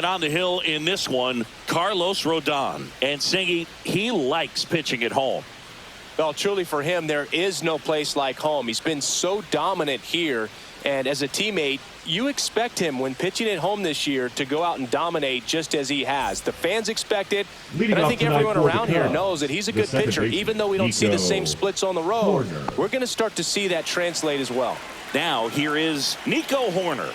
And on the hill in this one, Carlos Rodon. And Singy, he likes pitching at home. Well, truly for him, there is no place like home. He's been so dominant here. And as a teammate, you expect him when pitching at home this year to go out and dominate just as he has. The fans expect it. And I think everyone around here knows that he's a good pitcher. Even though we don't see the same splits on the road, we're going to start to see that translate as well. Now here is Nico Hoerner.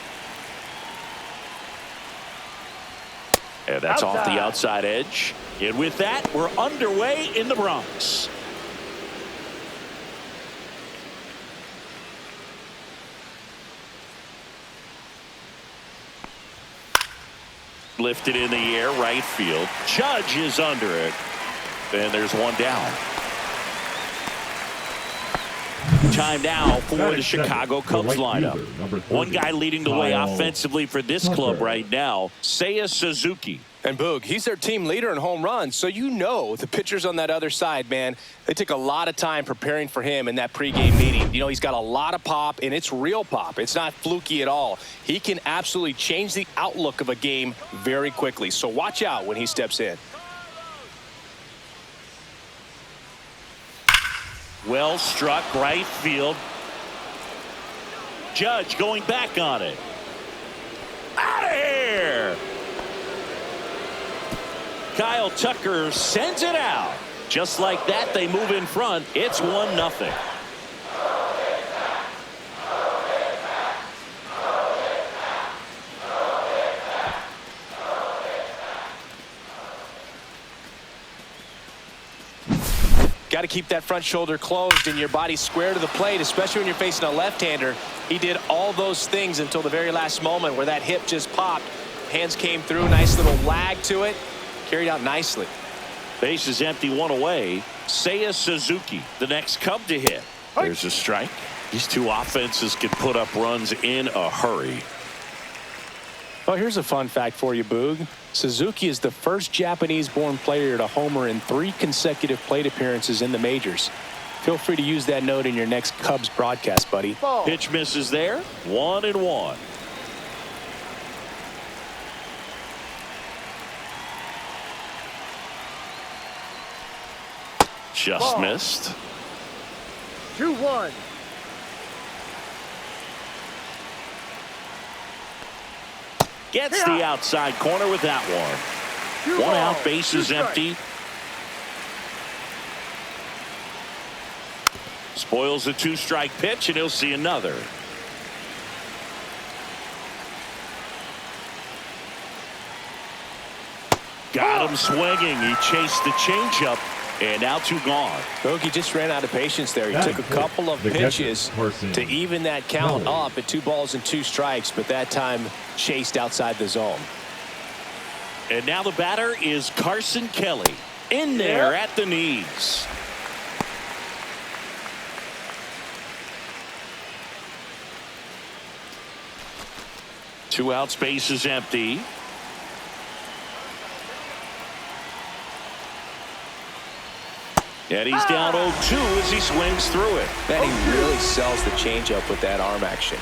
And that's off the outside edge. And with that, we're underway in the Bronx. Lifted in the air, right field. Judge is under it. And there's one down. Time now for the Chicago Cubs lineup. One guy leading the way offensively for this club right now, Seiya Suzuki. And Boog, he's their team leader in home runs, so you know the pitchers on that other side, man, they took a lot of time preparing for him in that pregame meeting. You know, he's got a lot of pop, and it's real pop. It's not fluky at all. He can absolutely change the outlook of a game very quickly, so watch out when he steps in. Well struck, right field. Judge going back on it. Out of here! Kyle Tucker sends it out. Just like that, they move in front. It's 1-0. Got to keep that front shoulder closed and your body square to the plate, especially when you're facing a left-hander. He did all those things until the very last moment where that hip just popped. Hands came through, nice little lag to it. Carried out nicely. Base is empty, one away. Seiya Suzuki, the next Cub to hit. There's a strike. These two offenses can put up runs in a hurry. Well, here's a fun fact for you, Boog. Suzuki is the first Japanese-born player to homer in 3 consecutive plate appearances in the majors. Feel free to use that note in your next Cubs broadcast, buddy. Pitch misses there. 1-1. Just missed. 2-1. Gets the outside corner with that one. One out, base is empty. Spoils a 2-strike pitch, and he'll see another. Got him swinging. He chased the changeup. And now 2 gone. Bogey just ran out of patience there. He took a couple of pitches to even that count up at 2 balls and 2 strikes, but that time chased outside the zone. And now the batter is Carson Kelly. In there at the knees. Two outs, base is empty. And he's down 0-2 as he swings through it. Man, he really sells the changeup with that arm action.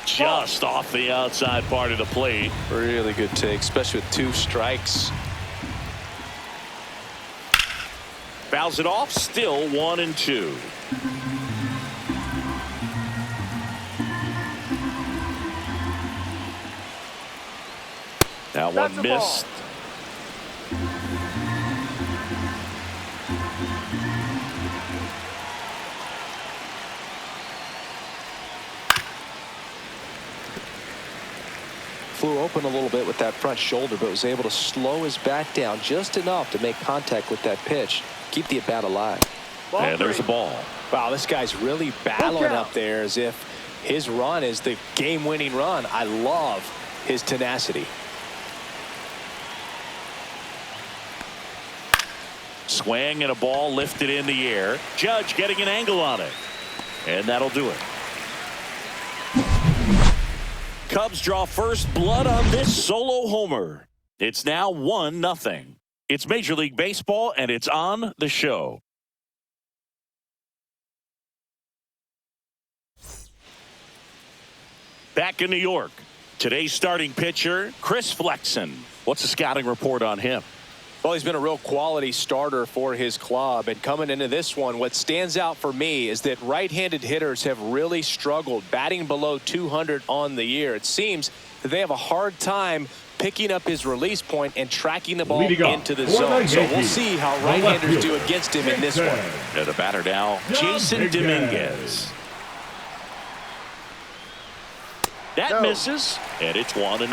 Just off the outside part of the plate. Really good take, especially with 2 strikes. Fouls it off, still 1-2. That one missed. Flew open a little bit with that front shoulder, but was able to slow his bat down just enough to make contact with that pitch. Keep the at-bat alive. And there's a ball. Wow, this guy's really battling up there as if his run is the game-winning run. I love his tenacity. Swing and a ball lifted in the air. Judge getting an angle on it. And that'll do it. Cubs draw first blood on this solo homer. It's now 1-0. It's Major League Baseball, and it's on the show. Back in New York, Today's starting pitcher, Chris Flexen. What's the scouting report on him? Well, he's been a real quality starter for his club. And coming into this one, what stands out for me is that right-handed hitters have really struggled, batting below 200 on the year. It seems that they have a hard time picking up his release point and tracking the ball into the zone. So we'll see how right-handers do against him in this one. And the batter now, Jason Dominguez. That misses, and it's 1-0.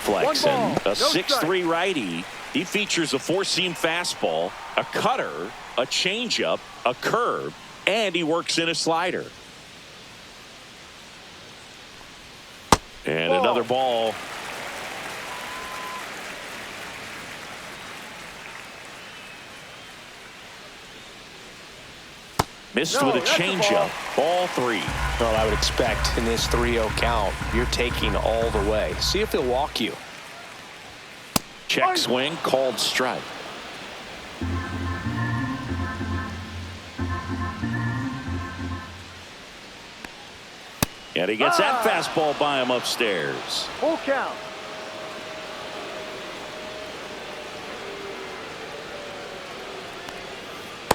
Flexen, a 6'3" righty. He features a four-seam fastball, a cutter, a changeup, a curve, and he works in a slider. And another ball. Missed with a changeup. Ball 3. Well, I would expect in this 3-0 count, you're taking all the way. See if he'll walk you. Check swing, called strike. And he gets that fastball by him upstairs. Full count.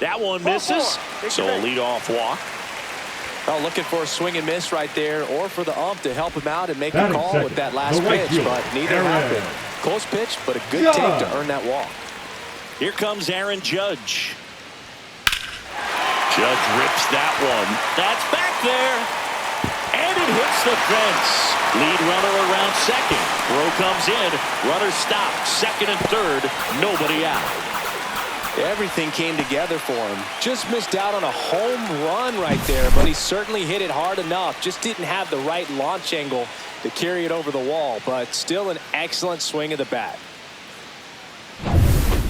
That one misses, so a leadoff walk. Well, looking for a swing and miss right there, or for the ump to help him out and make a call with that last pitch, but neither happened. Close pitch, but a good take to earn that walk. Here comes Aaron Judge. Judge rips that one. That's back there. And it hits the fence. Lead runner around second. Throw comes in. Runner stopped. Second and third. Nobody out. Everything came together for him. Just missed out on a home run right there, but he certainly hit it hard enough. Just didn't have the right launch angle to carry it over the wall, but still an excellent swing of the bat.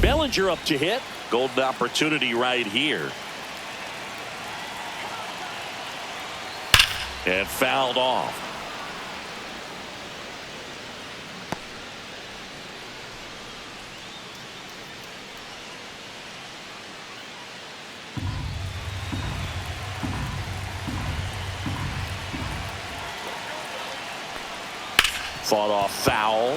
Bellinger up to hit. Golden opportunity right here. And fouled off. Fought off foul.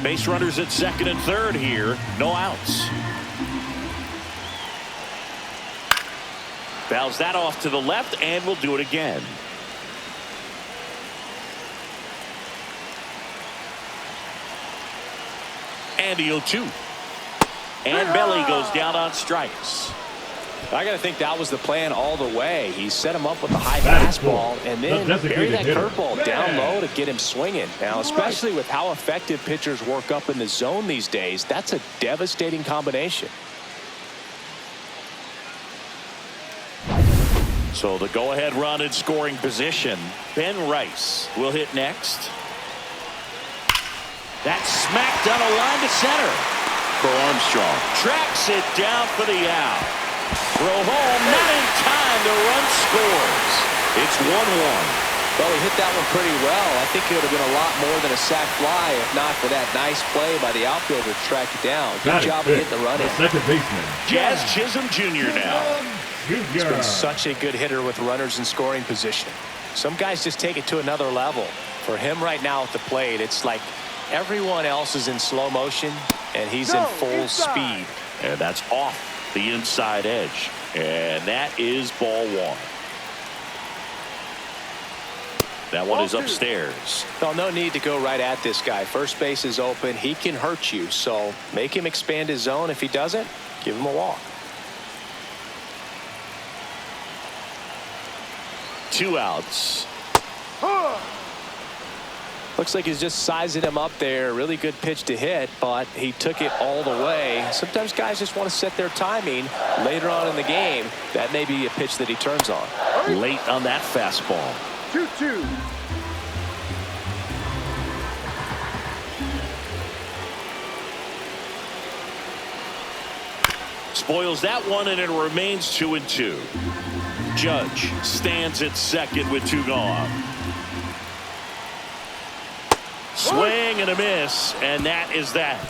Base runners at second and third here. No outs. Fouls that off to the left, and we'll do it again. And the 0-2. And Belly goes down on strikes. I got to think that was the plan all the way. He set him up with a high fastball and then buried that curveball down low to get him swinging. Now, especially with how effective pitchers work up in the zone these days, that's a devastating combination. So the go-ahead run in scoring position. Ben Rice will hit next. That's smacked on a line to center for Armstrong. Tracks it down for the out. Throw home, not in time. The run scores. It's 1-1. Well, he hit that one pretty well. I think it would have been a lot more than a sac fly if not for that nice play by the outfielder to track it down. Good job of hitting the run in. Second baseman. Jazz Chisholm Jr. now. He's been such a good hitter with runners in scoring position. Some guys just take it to another level. For him right now at the plate, it's like everyone else is in slow motion and he's in full speed. And that's off the inside edge. And that is ball 1. That one is upstairs. Well, no need to go right at this guy. First base is open. He can hurt you. So make him expand his zone. If he doesn't, give him a walk. 2 outs. Looks like he's just sizing him up there. Really good pitch to hit, but he took it all the way. Sometimes guys just want to set their timing later on in the game. That may be a pitch that he turns on. Late on that fastball. 2-2. spoils that one, and it remains 2-2. Judge stands at second with 2 gone. Swing and a miss, and that is that.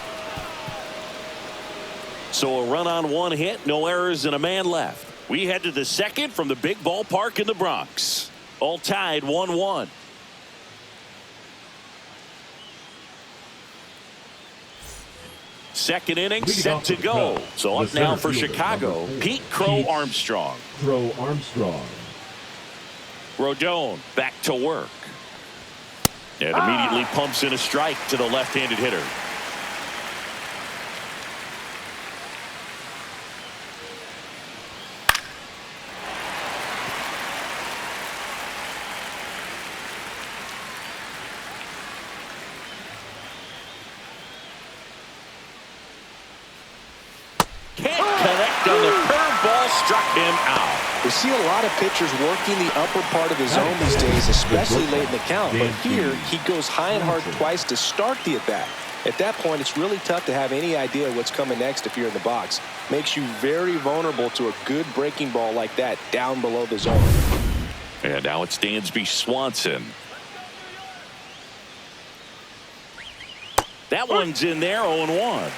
So a run on 1 hit, no errors, and a man left. We head to the second from the big ballpark in the Bronx. All tied 1-1. Second inning set to go. So up now for Chicago, Pete Crow Armstrong. Rodon back to work. And immediately pumps in a strike to the left-handed hitter. Struck him out. We see a lot of pitchers working the upper part of the zone these days, especially late in the count. But here, he goes high and hard twice to start the at-bat. At that point, it's really tough to have any idea what's coming next if you're in the box. Makes you very vulnerable to a good breaking ball like that down below the zone. And now it's Dansby Swanson. That one's in there, 0-1.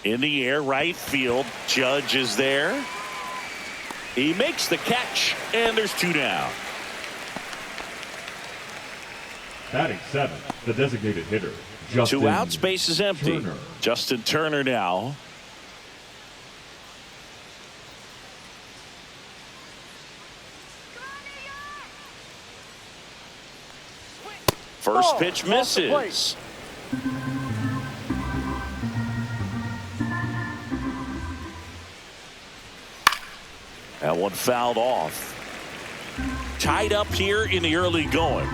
In the air, right field. Judge is there. He makes the catch, and there's 2 down. Batting 7, the designated hitter. 2 outs, base is empty. Turner. Justin Turner now. First pitch misses. That one fouled off. Tied up here in the early going.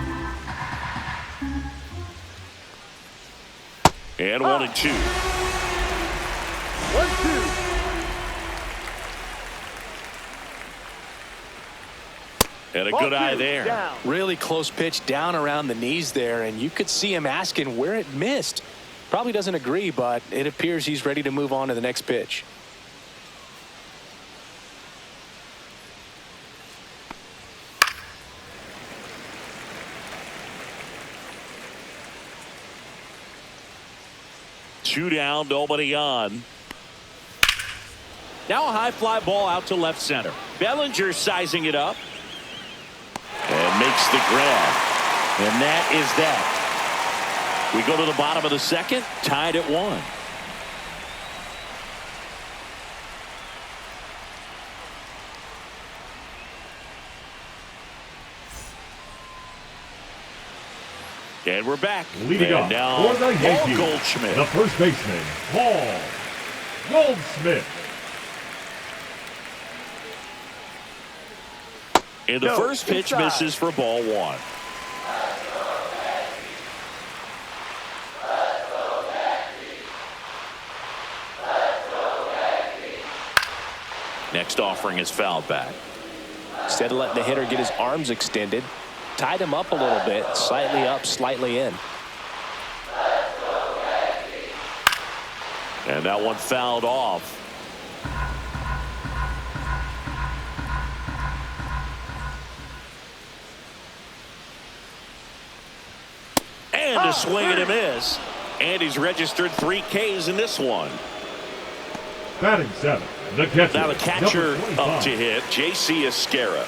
And 1-2. 1-2. And a good eye there. Down. Really close pitch down around the knees there, and you could see him asking where it missed. Probably doesn't agree, but it appears he's ready to move on to the next pitch. Two down, nobody on. Now a high fly ball out to left center. Bellinger sizing it up. And makes the grab. And that is that. We go to the bottom of the second, tied at 1. And we're back. Leading and up now for the Yankees, Paul Goldschmidt. the first baseman, Paul Goldschmidt. And the first pitch misses for ball 1. Next offering is fouled back. Instead of letting the hitter get his arms extended, tied him up a little bit, slightly up, slightly in. And that one fouled off. And a swing and a miss. And he's registered 3 Ks in this one. Batting 7, the catcher. Now the catcher up to hit, J.C. Esquera.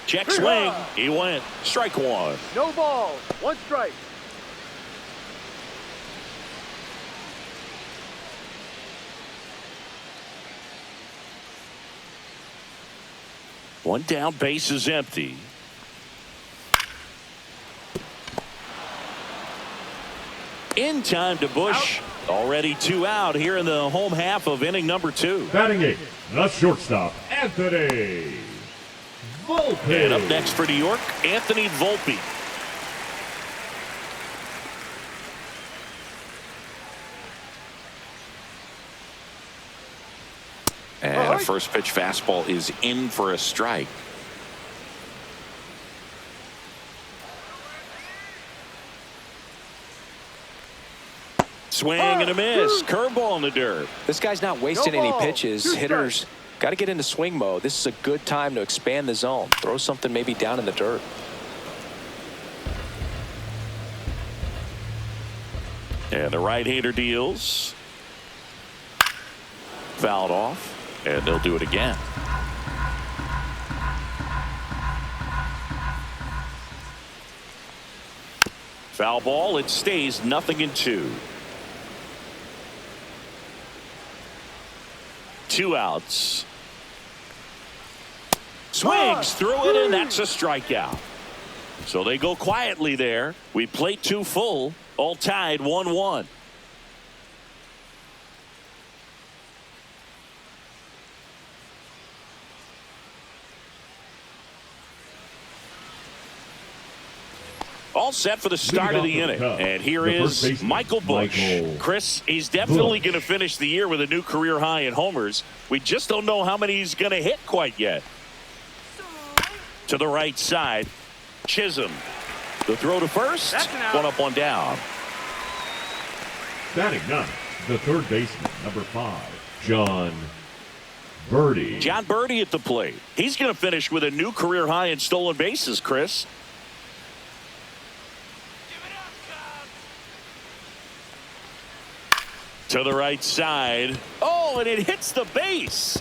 Check swing. He went. Strike 1. No ball. 1 strike. One down, base is empty. In time to Bush. Already 2 out here in the home half of inning number 2. Batting 8, the shortstop, Anthony Volpe. And up next for New York, Anthony Volpe. first pitch fastball is in for a strike. Swing and a miss. Curveball in the dirt. This guy's not wasting any pitches. Hitters got to get into swing mode. This is a good time to expand the zone. Throw something maybe down in the dirt. And the right-hander deals. Fouled off, and they'll do it again. Foul ball. It stays 0-2. 2 outs. Swings through it, and that's a strikeout. So they go quietly there. We played 2 full, all tied 1-1. All set for the start of the inning. And here is Michael Busch. Chris, he's definitely going to finish the year with a new career high in homers. We just don't know how many he's going to hit quite yet. To the right side, Chisholm. The throw to first. 1 up, 1 down. Batting ninth, the third baseman, number 5, John Birdie. John Birdie at the plate. He's going to finish with a new career high in stolen bases, Chris. To the right side. Oh, and it hits the base.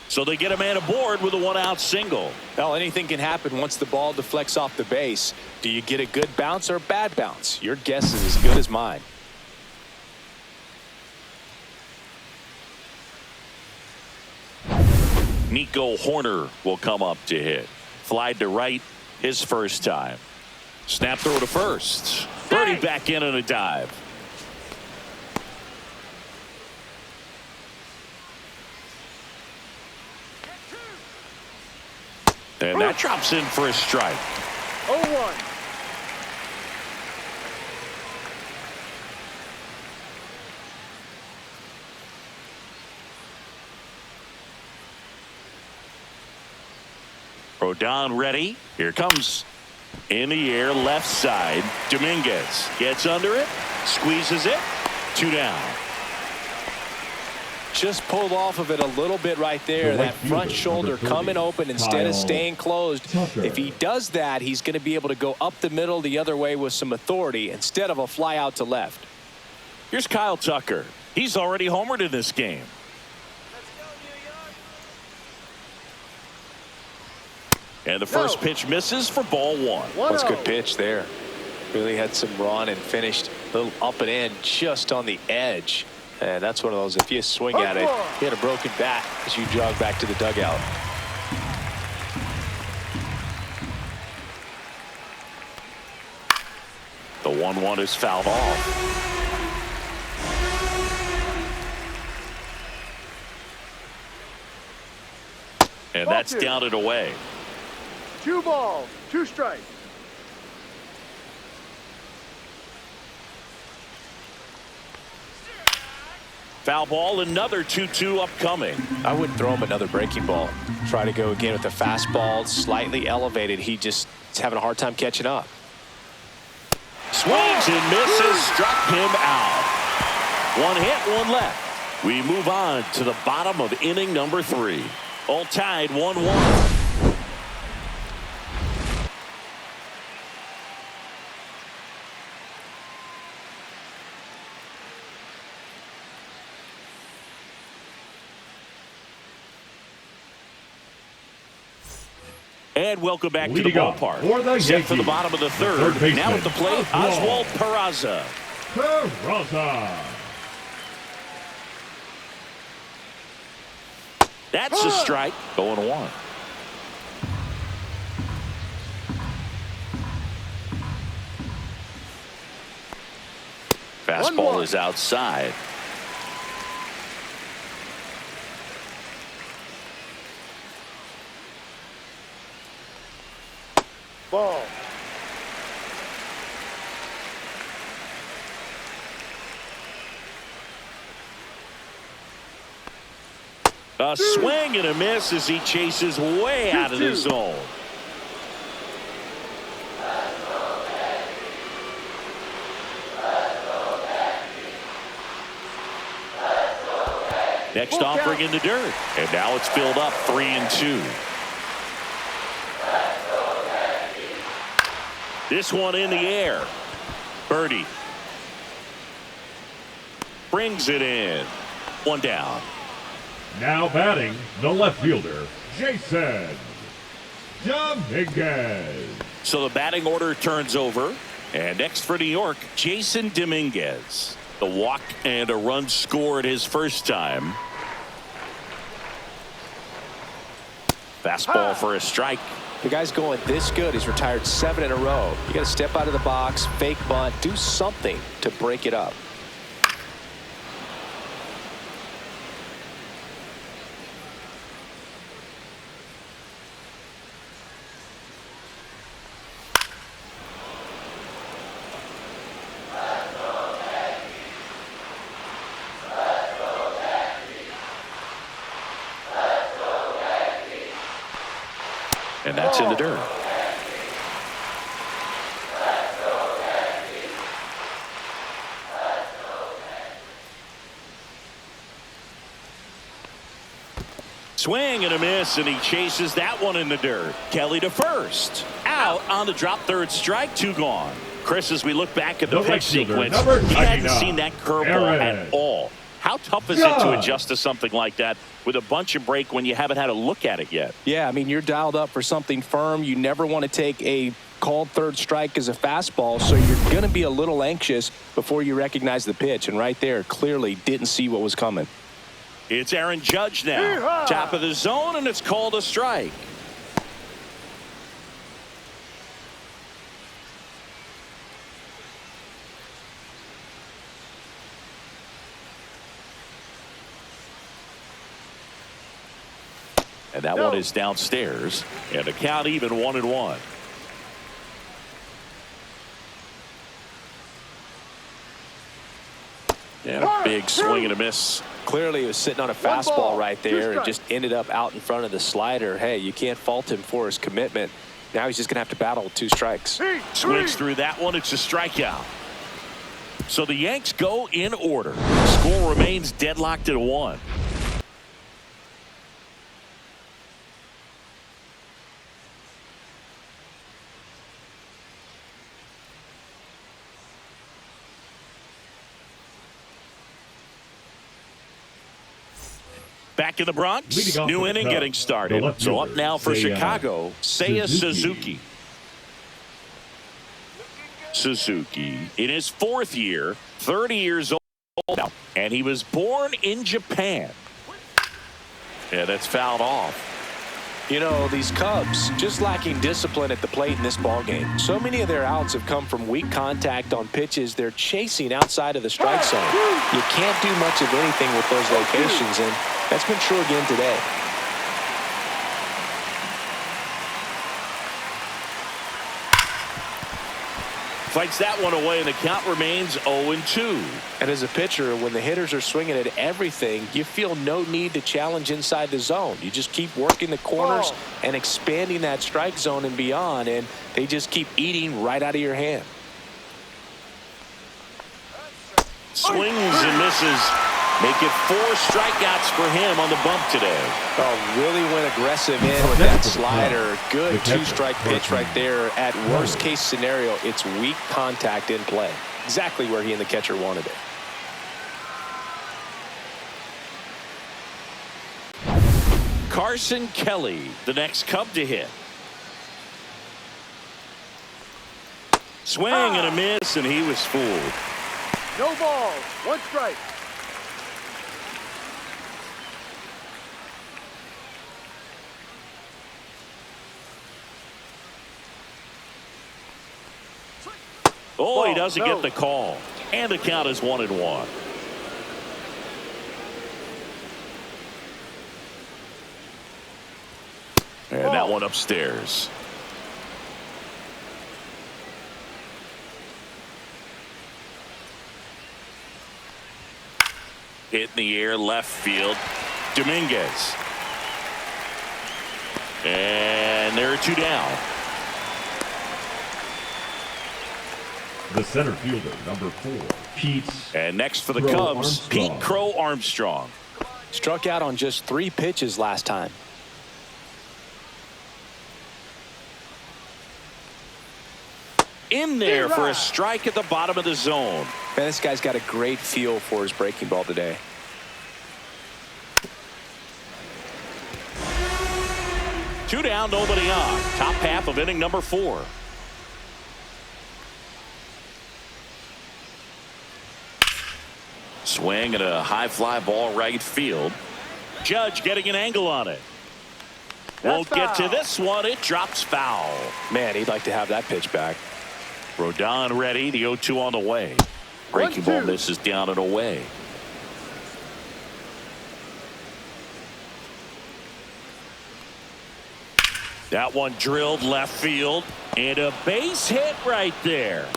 So they get a man aboard with a 1-out single. Well, anything can happen once the ball deflects off the base. Do you get a good bounce or a bad bounce? Your guess is as good as mine. Nico Horner will come up to hit. Fly to right his first time. Snap throw to first. Birdie back in on a dive. And that drops in for a strike. 0-1. Rodon ready. Here comes in the air left side. Dominguez gets under it, squeezes it. 2 down. Just pulled off of it a little bit right there. That front shoulder coming open instead of staying closed. If he does that, he's going to be able to go up the middle the other way with some authority instead of a fly out to left. Here's Kyle Tucker. He's already homered in this game. And the first pitch misses for ball 1. That's a good pitch there. Really had some run and finished a little up and in just on the edge. And that's one of those, if you swing at it, you had a broken bat as you jog back to the dugout. The 1-1 is fouled off. And that's down and away. 2 balls, 2 strikes. Foul ball, another 2-2 upcoming. I wouldn't throw him another breaking ball. Try to go again with the fastball, slightly elevated. He just is having a hard time catching up. Swings and misses, struck him out. 1 hit, 1 left. We move on to the bottom of inning number 3. All tied 1-1. And welcome back to the ballpark. Set for the bottom of the third. Now at the plate, Oswald Peraza. That's a strike. 0-1. Fastball is outside. Ball. A swing and a miss as he chases way out of the zone. Next offering in the dirt. And now it's filled up 3-2. This one in the air. Birdie. Brings it in. One down. Now batting, the left fielder, Jason Dominguez. So the batting order turns over. And next for New York, Jason Dominguez. The walk and a run scored his first time. Fastball for a strike. The guy's going this good. He's retired 7 in a row. You got to step out of the box, fake bunt, do something to break it up. And that's in the dirt. Swing and a miss, and he chases that one in the dirt. Kelly to first. Out on the drop, third strike, 2 gone. Chris, as we look back at the pitch sequence, he hadn't seen that curveball at all. How tough is it to adjust to something like that with a bunch of break when you haven't had a look at it yet? Yeah, I mean, you're dialed up for something firm. You never want to take a called third strike as a fastball, so you're going to be a little anxious before you recognize the pitch. And right there, clearly didn't see what was coming. It's Aaron Judge now. Top of the zone, and it's called a strike. And that one is downstairs, and the count even 1-1. And a big swing and a miss. Clearly, he was sitting on a fastball right there and just ended up out in front of the slider. Hey, you can't fault him for his commitment. Now he's just going to have to battle with 2 strikes. Swings through that one. It's a strikeout. So the Yanks go in order. Score remains deadlocked at 1. Back in the Bronx, new inning getting started. So up now for Chicago, Seiya Suzuki. Suzuki in his 4th year, 30 years old now, and he was born in Japan. Yeah, that's fouled off. You know, these Cubs just lacking discipline at the plate in this ballgame. So many of their outs have come from weak contact on pitches they're chasing outside of the strike zone. You can't do much of anything with those locations, and that's been true again today. Fights that one away, and the count remains 0-2. And as a pitcher, when the hitters are swinging at everything, you feel no need to challenge inside the zone. You just keep working the corners and expanding that strike zone and beyond, and they just keep eating right out of your hand. Swings and misses. Make it 4 strikeouts for him on the bump today. Oh, really went aggressive in with that slider. Good 2-strike pitch right there. At worst case scenario, it's weak contact in play. Exactly where he and the catcher wanted it. Carson Kelly, the next Cub to hit. Swing and a miss, and he was fooled. No balls, 1 strike. Oh, he doesn't get the call. And the count is 1-1. And that one upstairs. Hit in the air, left field. Dominguez. And there are 2 down. The center fielder, number 4, Pete. And next for the Crow Cubs, Armstrong. Pete Crow Armstrong. Struck out on just 3 pitches last time. In there for a strike at the bottom of the zone. Man, this guy's got a great feel for his breaking ball today. Two down, nobody on. Top half of inning number 4. Swing and a high fly ball right field. Judge getting an angle on it. Won't get to this one. It drops foul. Man, he'd like to have that pitch back. Rodon ready. The 0-2 on the way. Breaking ball misses down and away. That one drilled left field. And a base hit right there.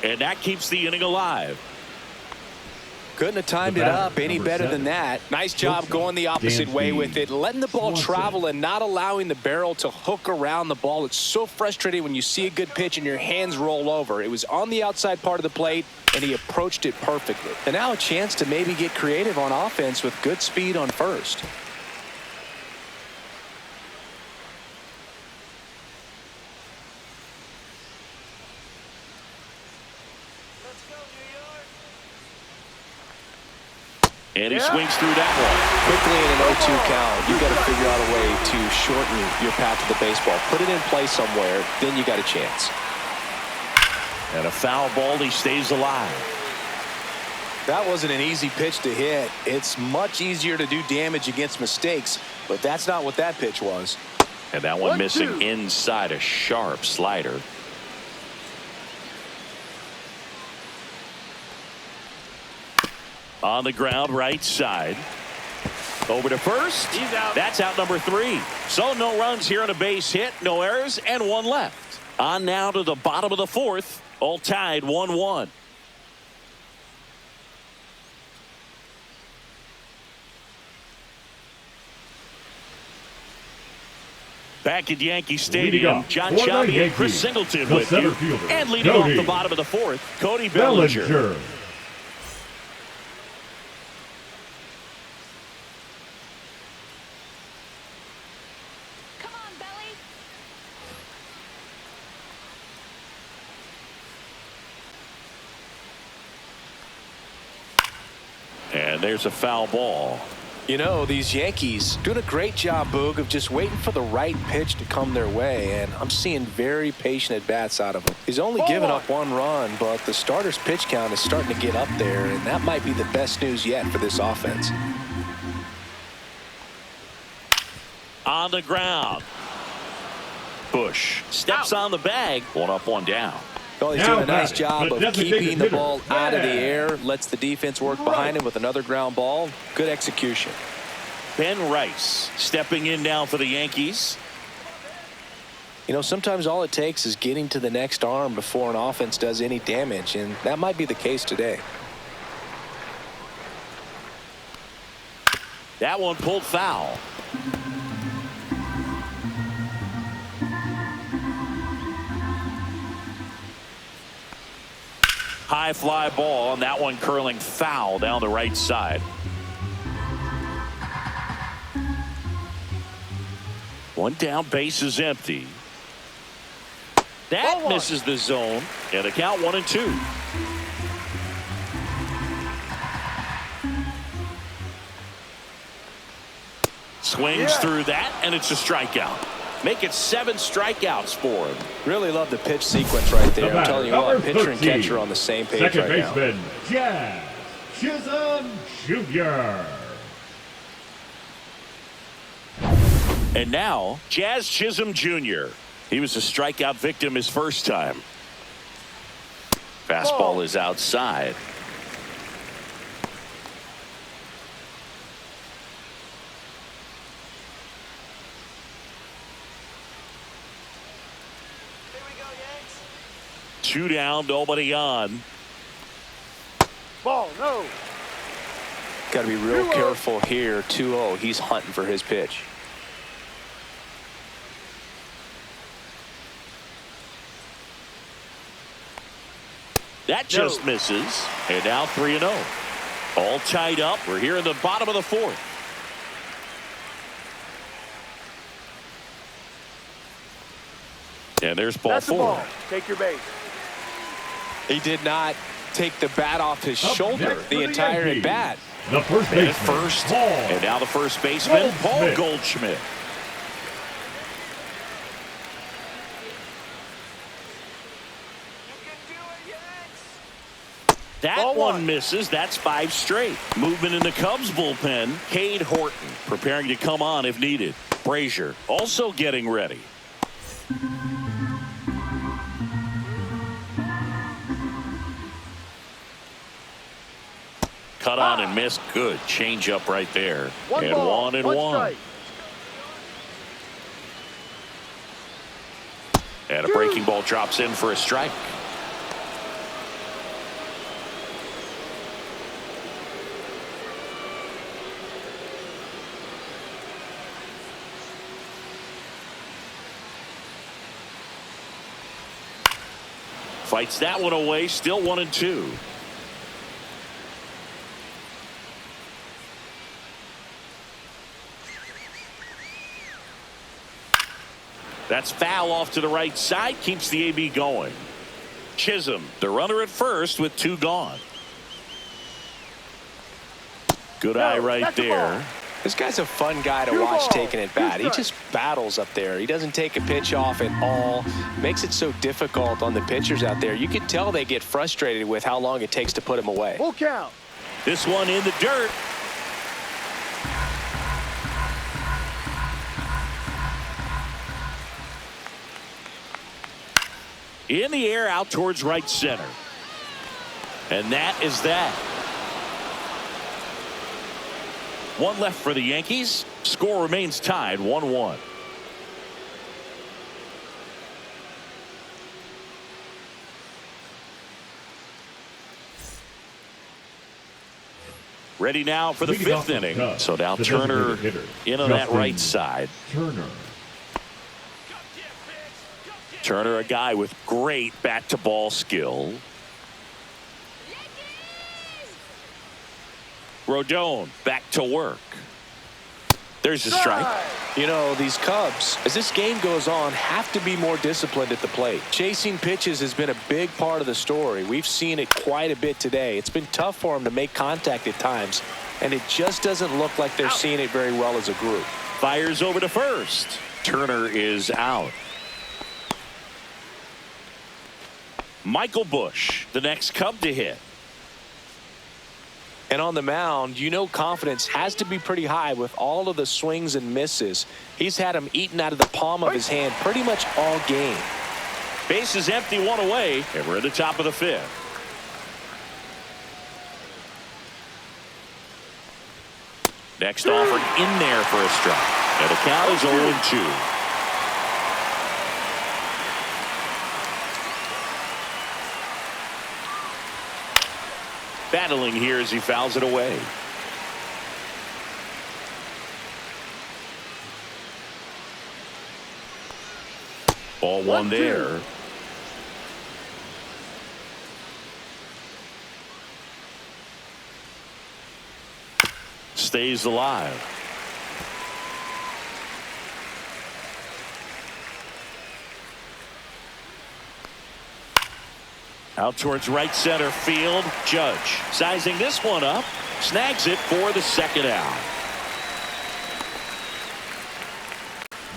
And that keeps the inning alive. Couldn't have timed it up any better than that. Nice job going the opposite way with it, letting the ball travel and not allowing the barrel to hook around the ball. It's so frustrating when you see a good pitch and your hands roll over. It was on the outside part of the plate, and he approached it perfectly. And now a chance to maybe get creative on offense with good speed on first. And he swings through that one. Quickly in an 0-2 count, you got to figure out a way to shorten your path to the baseball. Put it in play somewhere, then you got a chance. And a foul ball, he stays alive. That wasn't an easy pitch to hit. It's much easier to do damage against mistakes, but that's not what that pitch was. And that one missing inside, a sharp slider. On the ground, right side. Over to first. He's out. That's out number 3. So no runs here on a base hit, no errors, and 1 left. On now to the bottom of the 4th. All tied 1-1. Back at Yankee Stadium, John Shelby and Chris Singleton with you. And leading off the bottom of the 4th, Cody Bellinger. And there's a foul ball. You know, these Yankees doing a great job, Boog, of just waiting for the right pitch to come their way, and I'm seeing very patient at-bats out of him. He's only given up 1 run, but the starter's pitch count is starting to get up there, and that might be the best news yet for this offense. On the ground. Bush steps on the bag. 1 up, 1 down. Well, he's doing a nice job of keeping the ball out of the air, lets the defense work behind him with another ground ball. Good execution. Ben Rice stepping in now for the Yankees. You know, sometimes all it takes is getting to the next arm before an offense does any damage, and that might be the case today. That one pulled foul. High fly ball, and that one curling foul down the right side. One down, base is empty. That misses the zone, and the count 1-2. Swings through that, and it's a strikeout. Make it 7 strikeouts for him. Really love the pitch sequence right there. I'm telling you what, pitcher and catcher on the same page Second right baseman, now. Jazz Chisholm Jr. And now, Jazz Chisholm Jr. He was a strikeout victim his first time. Fastball is outside. Two down, nobody on. Ball, no. Got to be real careful here. 2-0. He's hunting for his pitch. That just misses. And now 3-0. All tied up. We're here in the bottom of the fourth. And there's ball That's the 4. ball. Take your base. He did not take the bat off his shoulder the entire Yankees, at bat. The first And baseman, at first. Paul And now the first baseman, Paul Goldschmidt. That Ball one one. misses. That's 5 straight. Movement in the Cubs bullpen. Cade Horton preparing to come on if needed. Brazier also getting ready. Cut on and missed. Good change up right there. One and ball, 1-1. strike. And a breaking ball drops in for a strike. Fights that one away. Still 1-2. That's foul off to the right side. Keeps the AB going. Chisholm, the runner at first with 2 gone. Good eye right that's the there. ball. This guy's a fun guy to 2 watch balls, taking at 2 bat. He strikes. just battles up there. He doesn't take a pitch off at all. Makes it so difficult on the pitchers out there. You can tell they get frustrated with how long it takes to put him away. Full count. This one in the dirt. In the air out towards right center. And that is that. 1 left for the Yankees. Score remains tied 1-1. Ready now for the Leading off 5th the inning. Cubs, So now the Turner designated hitter, in on that Justin right side. Turner. Turner, a guy with great bat-to-ball skill. Rodon back to work. There's a strike. You know, these Cubs, as this game goes on, have to be more disciplined at the plate. Chasing pitches has been a big part of the story. We've seen it quite a bit today. It's been tough for them to make contact at times, and it just doesn't look like they're seeing it very well as a group. Fires over to first. Turner is out. Michael Busch, the next Cub to hit. And on the mound, you know confidence has to be pretty high with all of the swings and misses. He's had them eaten out of the palm of his hand pretty much all game. Base is empty, 1 away, and we're at the top of the 5th. Next offer in there for a strike. And the count is 0-2. Battling here as he fouls it away. Ball 1 there. Stays alive. Out towards right center field. Judge sizing this one up. Snags it for the 2nd out.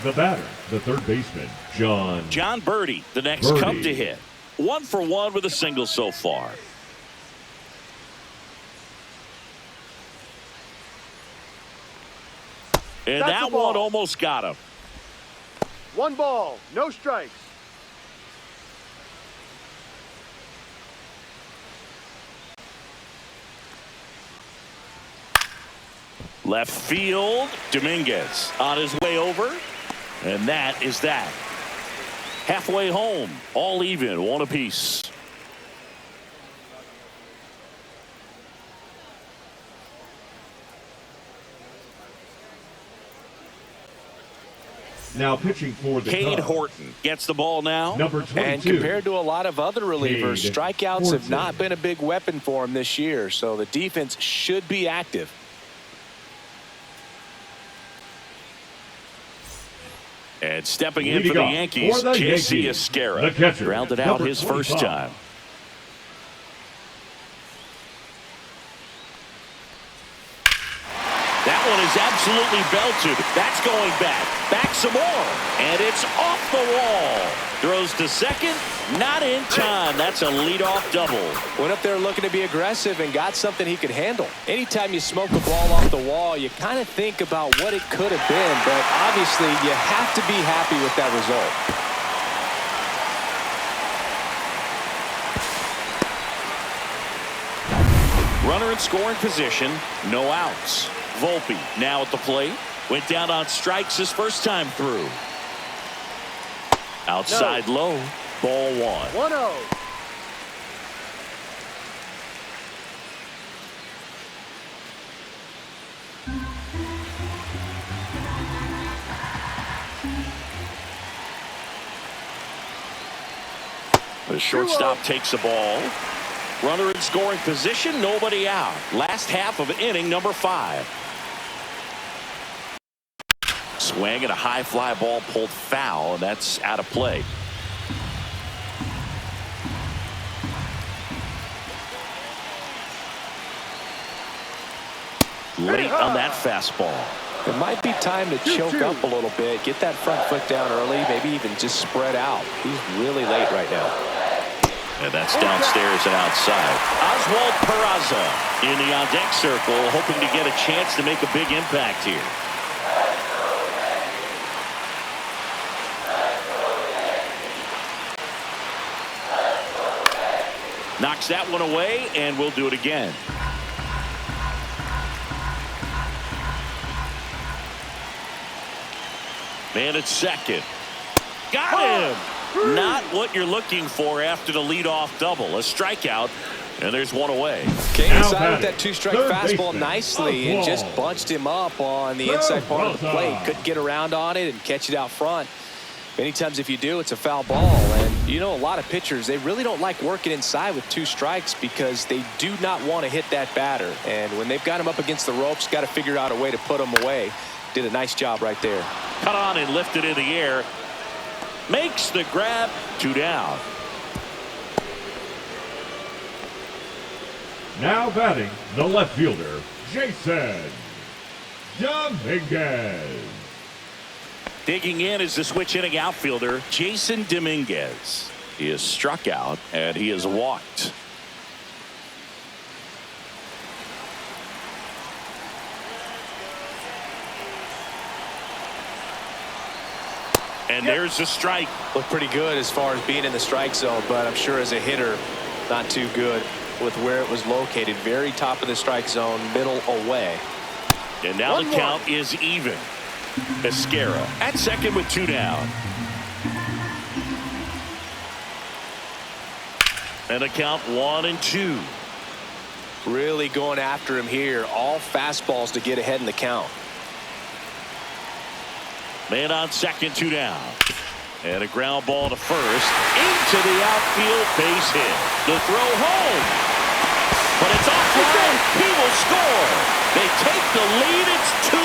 The batter, the 3rd baseman, John Birdie, the next Birdie. Cub to hit. 1 for 1 with a single so far. And That's that the ball. one almost got him. 1 ball, no strikes. Left field, Dominguez on his way over, and that is that. Halfway home, all even, 1 apiece. Now pitching for the Cade Cubs, Horton gets the ball now. number 22. And compared to a lot of other relievers, Cade strikeouts have Horton. not been a big weapon for him this year, so the defense should be active. And stepping in Leading for the off Yankees, for the J.C. Yankees, Esquera. the catcher, Grounded out number his first 25. time. That one is absolutely belted. That's going back. Back some more. And it's off the wall. Throws to second. Not in time. That's a leadoff double. Went up there looking to be aggressive and got something he could handle. Anytime you smoke the ball off the wall, you kind of think about what it could have been, but obviously you have to be happy with that result. Runner in scoring position. No outs. Volpe now at the plate. Went down on strikes his first time through. Outside low. Ball one. 1-0. The shortstop takes the ball. Runner in scoring position. Nobody out. Last half of inning number 5. Swing and a high fly ball pulled foul, and that's out of play. Late on that fastball. It might be time to choke up a little bit, get that front foot down early, maybe even just spread out. He's really late right now. And that's downstairs and outside. Oswald Peraza in the on-deck circle, hoping to get a chance to make a big impact here. Knocks that one away, and we'll do it again. Man at second. Got him! Not what you're looking for after the leadoff double. A strikeout, and there's one away. King Now inside with batting, that two-strike third fastball baseman, nicely and just bunched him up on the inside part of the plate. Couldn't get around on it and catch it out front. Many times if you do, it's a foul ball. And you know, a lot of pitchers, they really don't like working inside with 2 strikes because they do not want to hit that batter. And when they've got him up against the ropes, got to figure out a way to put him away. Did a nice job right there. Cut on and lifted in the air. Makes the grab. 2 down. Now batting, the left fielder, Jason Dominguez. Digging in is the switch hitting outfielder, Jason Dominguez. He is struck out and he is walked. And there's the strike. Looked pretty good as far as being in the strike zone, but I'm sure as a hitter, not too good with where it was located. Very top of the strike zone, middle away. And now the count is even. Esquera at second with 2 down. And the count 1-2. Really going after him here. All fastballs to get ahead in the count. Man on second, 2 down. And a ground ball to first. Into the outfield, base hit. The throw home. But it's offline. He will score. They take the lead. It's 2-1.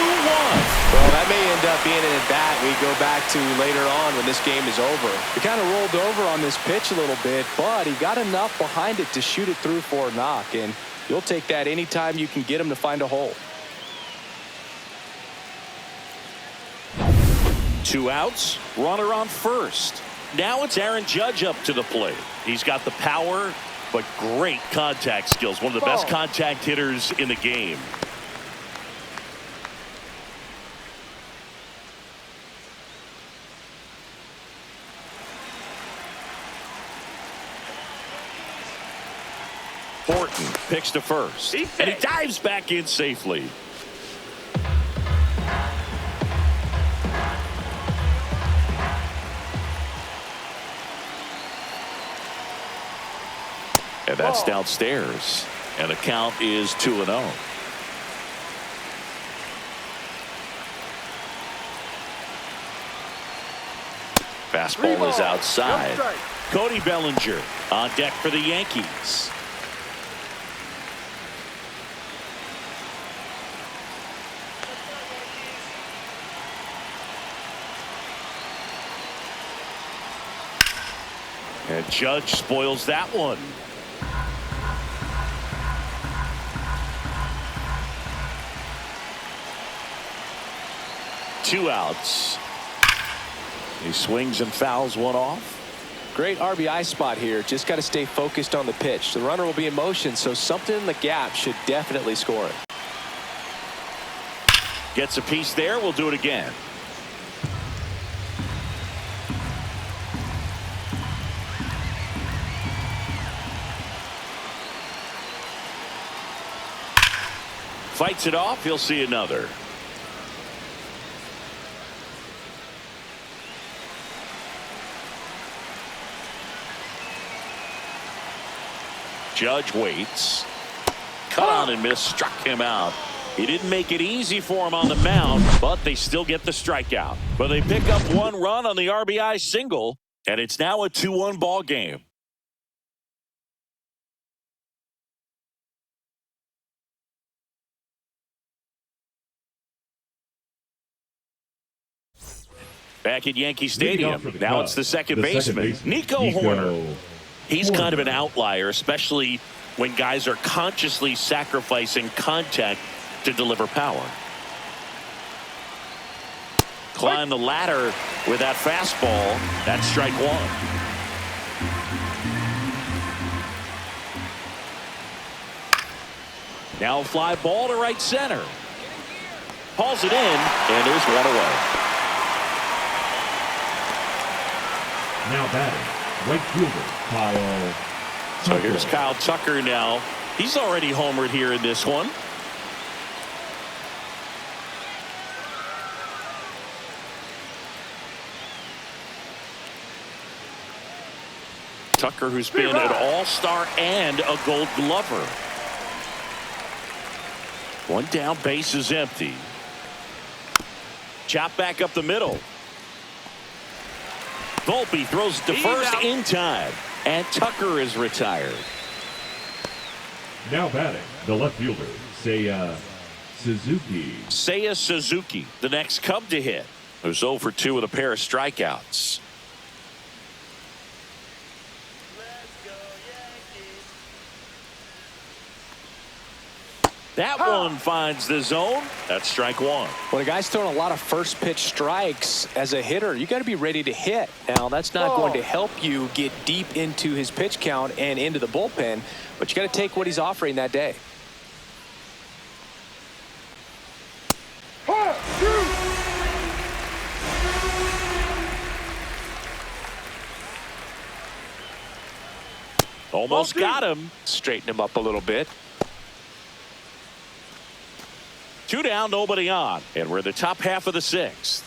Well, that may end up being an at-bat we go back to later on when this game is over. He kind of rolled over on this pitch a little bit, but he got enough behind it to shoot it through for a knock. And you'll take that anytime you can get him to find a hole. 2 outs, runner on first. Now it's Aaron Judge up to the plate. He's got the power, but great contact skills. One of the best contact hitters in the game. Horton picks to first, and he dives back in safely. And that's downstairs. And the count is 2-0. Fastball is outside. No strike. Cody Bellinger on deck for the Yankees. And Judge spoils that one. Two outs. He swings and fouls one off. Great RBI spot here. Just got to stay focused on the pitch. The runner will be in motion, so something in the gap should definitely score it. Gets a piece there. We'll do it again. Fights it off. He'll see another. Judge waits. Cut on and miss. Struck him out. He didn't make it easy for him on the mound, but they still get the strikeout. But they pick up one run on the RBI single, and it's now a 2-1 ball game. Back at Yankee Stadium. Now it's the second baseman, Nico Hoerner. He's kind of an outlier, especially when guys are consciously sacrificing contact to deliver power. Climb the ladder with that fastball. That's strike one. Now a fly ball to right center. Hauls it in, and there's one away. Now batting, right fielder Kyle So Tucker. here's Kyle Tucker now. He's already homered here in this one. Tucker, who's been an all-star and a Gold Glover. One down, base is empty. Chop back up the middle. Volpe throws it to first in time, and Tucker is retired. Now batting, the left fielder Seiya Suzuki. Seiya Suzuki, the next Cub to hit, who's 0 for 2 with a pair of strikeouts. That one finds the zone. That's strike one. When a guy's throwing a lot of first pitch strikes as a hitter, you got to be ready to hit. Now, that's not going to help you get deep into his pitch count and into the bullpen, but you got to take what he's offering that day. Almost got him. Straighten him up a little bit. 2 down, nobody on, and we're the top half of the 6th.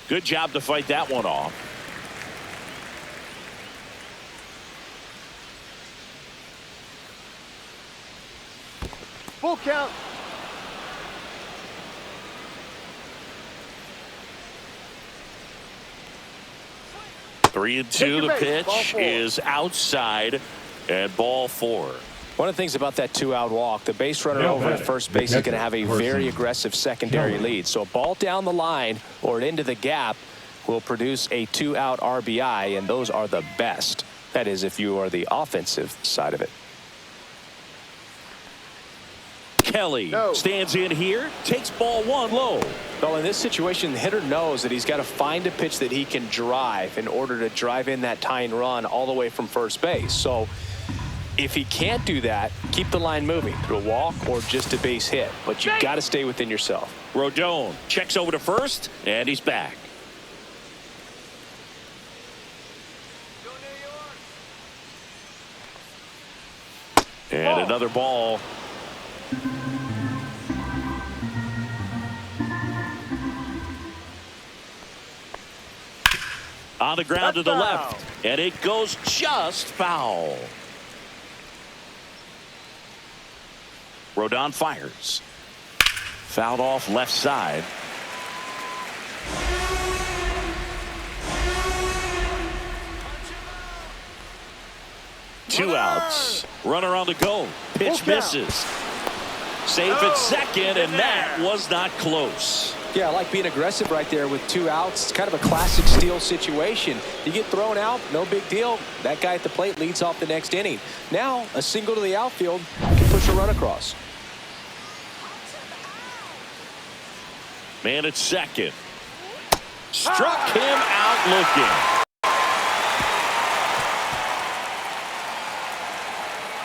Good job to fight that one off. Full count. Three and two. The pitch is outside, and ball 4. One of the things about that 2-out walk, the base runner over at first base is going to have a very aggressive secondary lead. So a ball down the line or into the gap will produce a 2-out RBI, and those are the best. That is, if you are the offensive side of it. Kelly stands in here, takes ball 1 low. Well, in this situation, the hitter knows that he's got to find a pitch that he can drive in order to drive in that tying run all the way from first base. So if he can't do that, keep the line moving through a walk or just a base hit. But you've got to stay within yourself. Rodon checks over to first, and he's back. And another ball. On the ground to the left, and it goes just foul. Rodon fires. Fouled off left side. 2 outs. Runner on the go. Pitch misses. Safe at second, and that was not close. Yeah, I like being aggressive right there with 2 outs. It's kind of a classic steal situation. You get thrown out, no big deal. That guy at the plate leads off the next inning. Now, a single to the outfield can push a run across. Man at second. Struck him out looking.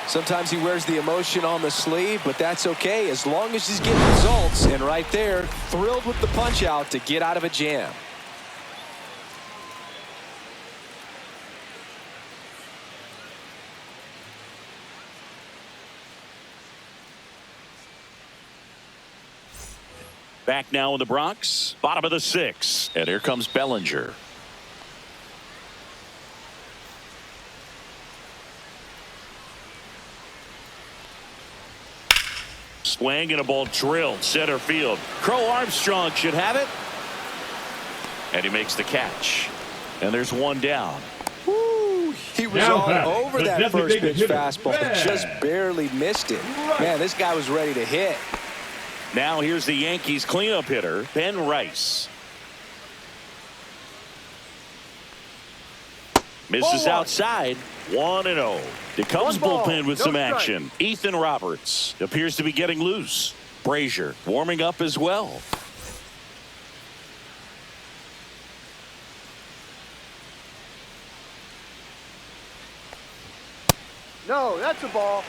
Sometimes he wears the emotion on the sleeve, but that's okay as long as he's getting results. And right there, thrilled with the punch out to get out of a jam. Back now in the Bronx, bottom of the 6th, and here comes Bellinger. Swing and a ball drilled center field. Crow Armstrong should have it, and he makes the catch. And there's 1 down. Woo, he was Now all back, over the that first designated pitch hitter, fastball, just barely missed it. Man, this guy was ready to hit. Now here's the Yankees cleanup hitter, Ben Rice. Misses outside. 1-0. The Cubs bullpen with some action. Ethan Roberts appears to be getting loose. Brazier warming up as well. No, that's a ball.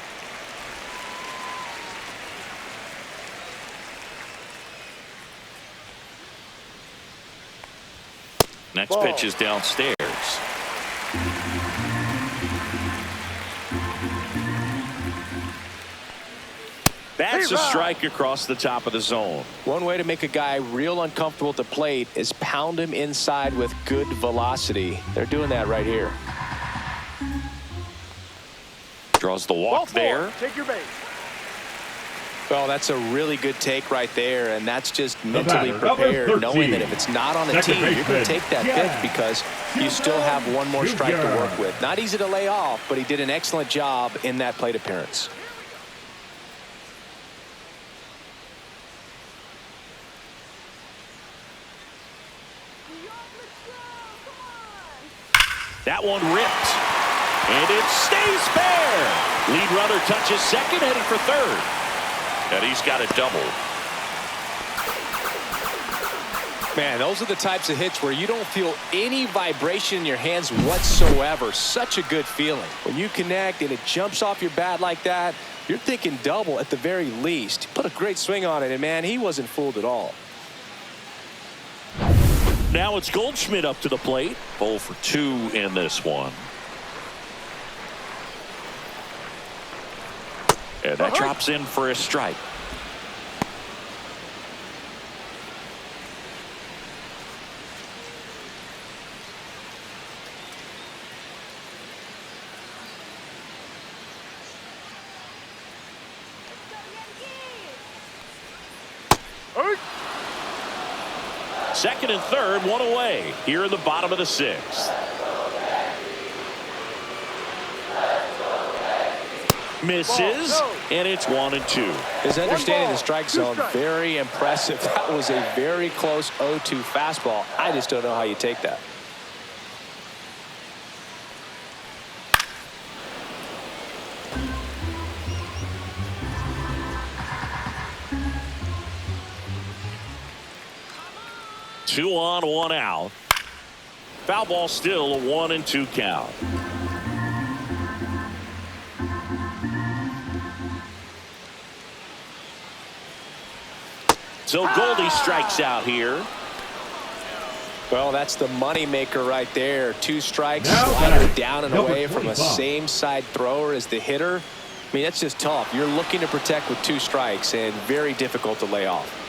Next pitch is downstairs. That's a strike across the top of the zone. One way to make a guy real uncomfortable at the plate is pound him inside with good velocity. They're doing that right here. Draws the walk there. Take your base. Well, that's a really good take right there, and that's just mentally prepared, knowing that if it's not on the tee, you're going to take that pitch because you still have one more strike to work with. Not easy to lay off, but he did an excellent job in that plate appearance. That one ripped. And it stays fair. Lead runner touches second, heading for third. And he's got a double. Man, those are the types of hits where you don't feel any vibration in your hands whatsoever. Such a good feeling. When you connect and it jumps off your bat like that, you're thinking double at the very least. Put a great swing on it, and man, he wasn't fooled at all. Now it's Goldschmidt up to the plate. 0 for 2 in this one. And that drops in for a strike. Second and third, one away here in the bottom of the 6th. Misses, and it's 1-2. His understanding of the strike zone, very impressive. That was a very close 0-2 fastball. I just don't know how you take that. Two on, one out. Foul ball still a 1-2 count. So Goldie strikes out here. Well, that's the money maker right there. 2 strikes, slider down and away from a same side thrower as the hitter. I mean, that's just tough. You're looking to protect with 2 strikes and very difficult to lay off.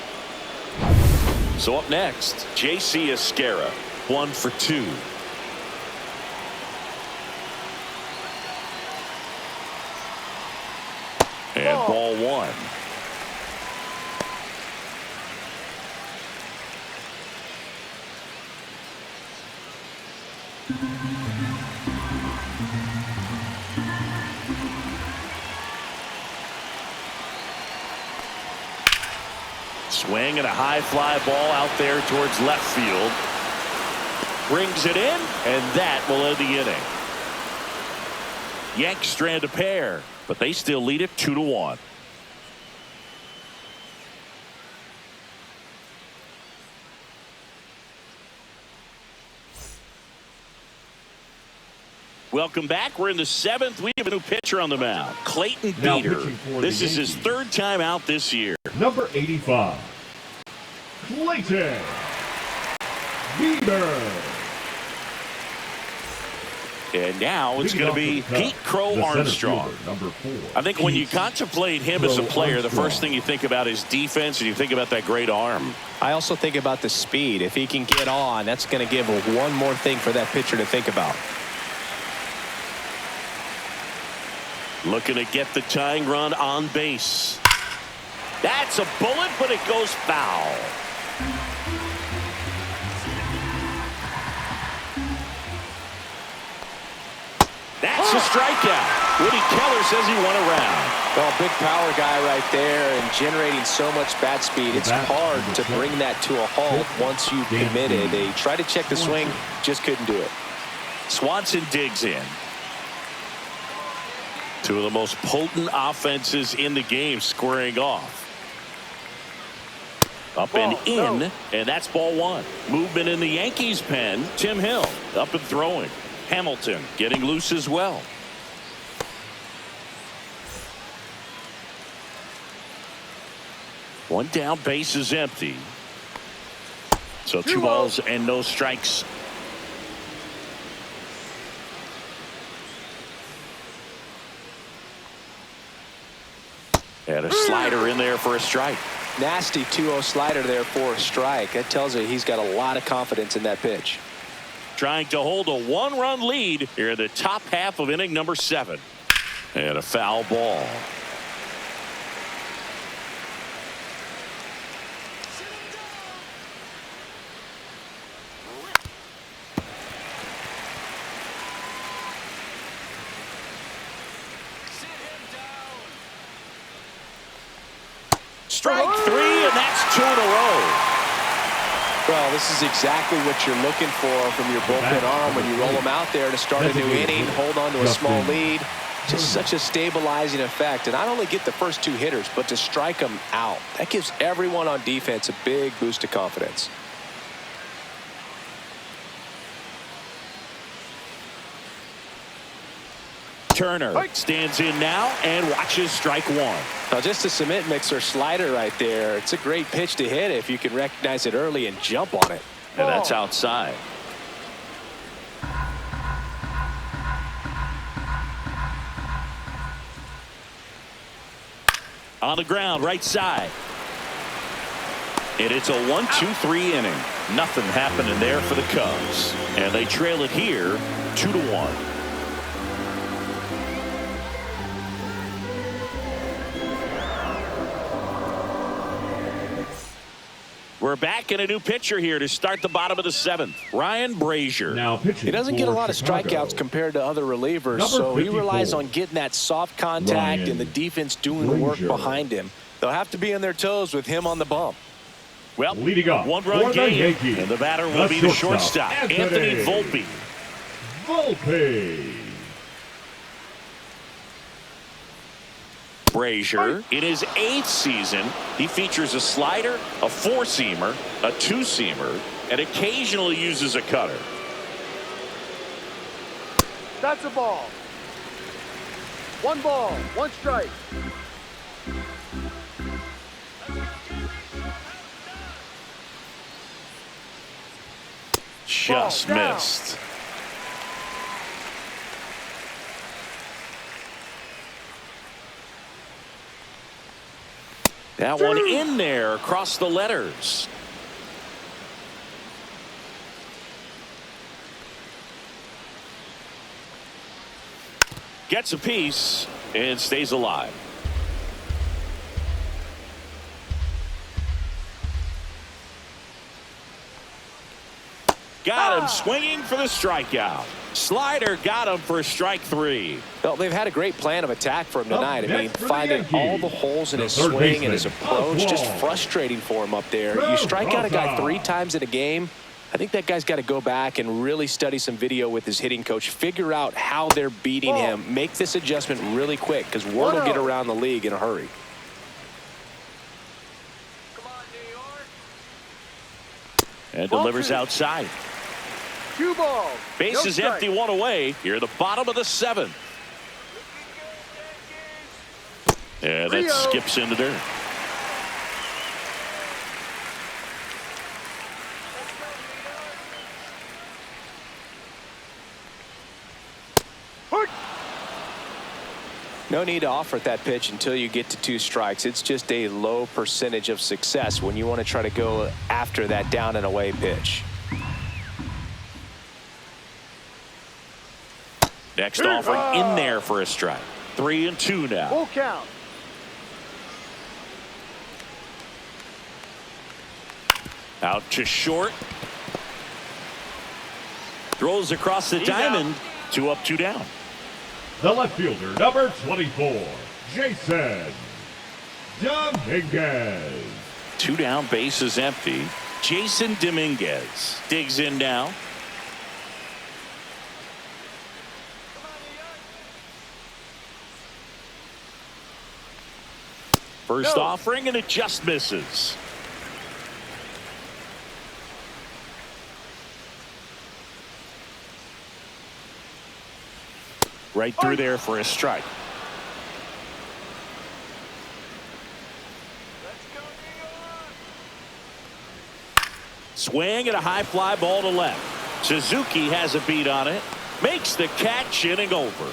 So up next, J.C. Esquera, 1 for 2. And ball 1. Swing and a high fly ball out there towards left field. Brings it in, and that will end the inning. Yanks strand a pair, but they still lead it 2-1. Welcome back. We're in the 7th. We have a new pitcher on the mound, Clayton Beater. This is his 3rd time out this year. Number 85, Clayton Beater. And now it's going to be Pete Crow Armstrong. Number 4. I think when you contemplate him as a player, the first thing you think about is defense, and you think about that great arm. I also think about the speed. If he can get on, that's going to give one more thing for that pitcher to think about. Looking to get the tying run on base. That's a bullet, but it goes foul. That's a strikeout. Woody Keller says he won a round. Well, big power guy right there and generating so much bat speed. It's hard to bring that to a halt once you've committed. They tried to check the swing, just couldn't do it. Swanson digs in. Two of the most potent offenses in the game squaring off. Up and in, and that's ball 1. Movement in the Yankees pen. Tim Hill up and throwing. Hamilton getting loose as well. One down, base is empty. So 2 balls and no strikes. And a slider in there for a strike. Nasty 2-0 slider there for a strike. That tells you he's got a lot of confidence in that pitch. Trying to hold a 1-run lead here in the top half of inning number 7. And a foul ball. Strike 3, and that's 2 in a row. Well, this is exactly what you're looking for from your bullpen arm when you roll them out there to start a new inning, hold on to a small lead. Just such a stabilizing effect. And not only get the first 2 hitters, but to strike them out. That gives everyone on defense a big boost of confidence. Turner stands in now and watches strike 1. Now, just a cement mixer slider right there. It's a great pitch to hit if you can recognize it early and jump on it. And that's outside. On the ground, right side. And it's a 1-2-3 inning. Nothing happening there for the Cubs. And they trail it here 2-1. We're back in a new pitcher here to start the bottom of the 7th. Ryan Brazier. Now pitching. He doesn't get a lot of Chicago. strikeouts compared to other relievers, Number so he 54. relies on getting that soft contact Ryan and the defense doing the work Brazier. behind him. They'll have to be on their toes with him on the bump. Well, leading off 1-run for the game, Yankees, and the batter will be the shortstop, Anthony Volpe. Volpe. Brazier, in his 8th season, he features a slider, a 4-seamer, a 2-seamer, and occasionally uses a cutter. That's a ball. 1 ball, 1 strike. Just missed. That one in there across the letters. Gets a piece and stays alive. Got him swinging for the strikeout. Slider got him for strike 3. Well, they've had a great plan of attack for him tonight. I mean, finding Yankees, all the holes in his swing and his approach, just frustrating for him up there. You strike out a guy 3 times in a game, I think that guy's got to go back and really study some video with his hitting coach, figure out how they're beating him, make this adjustment really quick, because word will get around the league in a hurry. And delivers outside. 2 balls. Base is empty, 1 away. Here at the bottom of the 7th. And that skips in the dirt. No need to offer at that pitch until you get to 2 strikes. It's just a low percentage of success when you want to try to go after that down and away pitch. Next offering in there for a strike. 3-2 now. Full count. Out to short. Throws across the diamond. 2 up, 2 down. The left fielder, number 24, Jason Dominguez. 2 down, base is empty. Jason Dominguez digs in now. First offering, and it just misses. Right through there for a strike. Swing and a high fly ball to left. Suzuki has a beat on it. Makes the catch, inning over.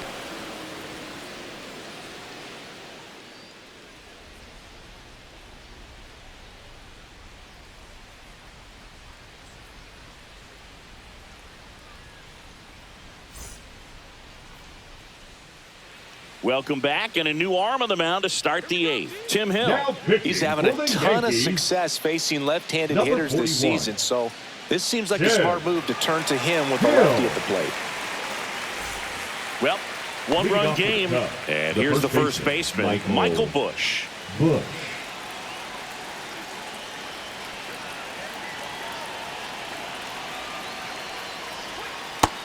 Welcome back, and a new arm on the mound to start the 8th. Tim Hill. He's having a ton of success facing left-handed hitters this season, so this seems like a smart move to turn to him with a lefty at the plate. Well, 1-run game, and here's the first baseman, Michael Busch.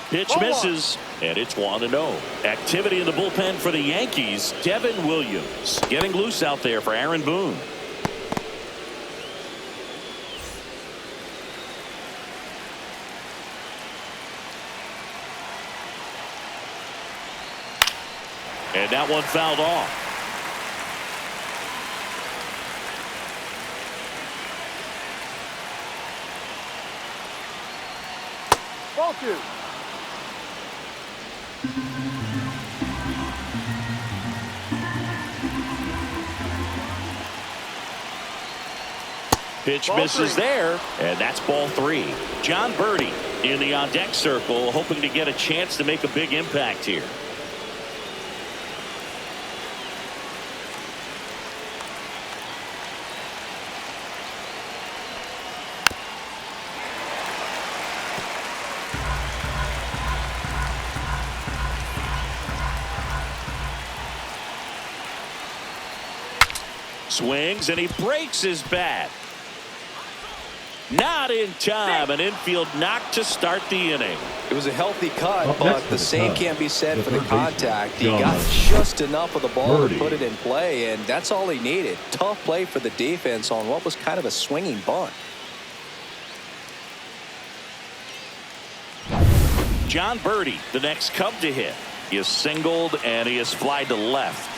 Pitch misses, and it's 1-0. Activity in the bullpen for the Yankees. Devin Williams getting loose out there for Aaron Boone. And that one fouled off. Ball 2. Pitch misses there, and that's ball 3. John Birdie in the on-deck circle, hoping to get a chance to make a big impact here. Swings, and he breaks his bat. Not in time. An infield knock to start the inning. It was a healthy cut, but the same can't be said for the contact. He got just enough of the ball to put it in play, and that's all he needed. Tough play for the defense on what was kind of a swinging bunt. John Birdie, the next Cub to hit. He is singled, and he is flied to left.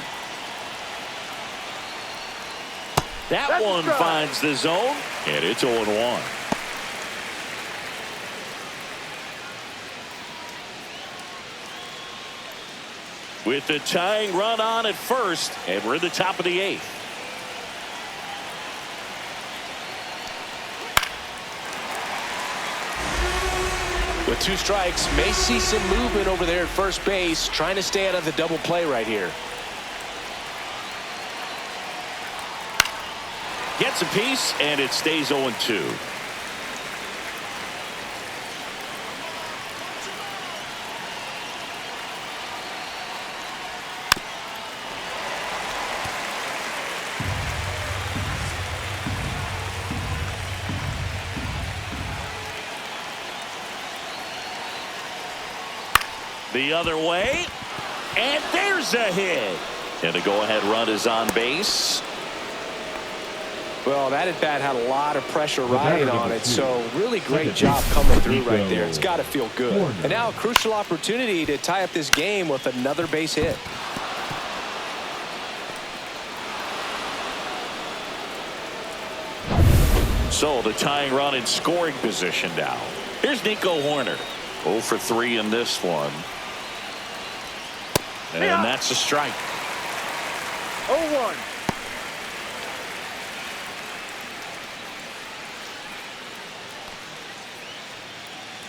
That one finds the zone, and it's 0-1. With the tying run on at first, and we're in the top of the 8th. With 2 strikes, may see some movement over there at first base, trying to stay out of the double play right here. Gets a piece, and it stays 0-2. The other way. And there's a hit. And the go-ahead run is on base. Well, that at bat had a lot of pressure riding on it, so really great job coming through right there. It's got to feel good. And now a crucial opportunity to tie up this game with another base hit. So the tying run in scoring position now. Here's Nico Hoerner. 0 for 3 in this one. And that's a strike. 0-1.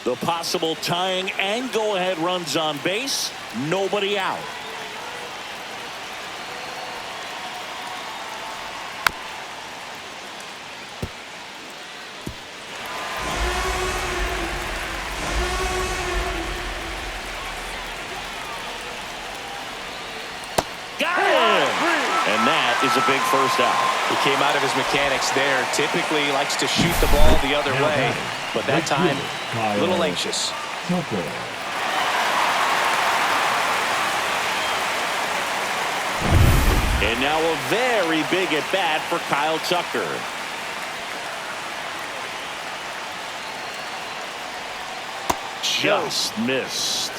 The possible tying and go-ahead runs on base. Nobody out. Is a big first out. He came out of his mechanics there. Typically likes to shoot the ball the other way, but that time a little anxious. And now a very big at bat for Kyle Tucker. Just missed.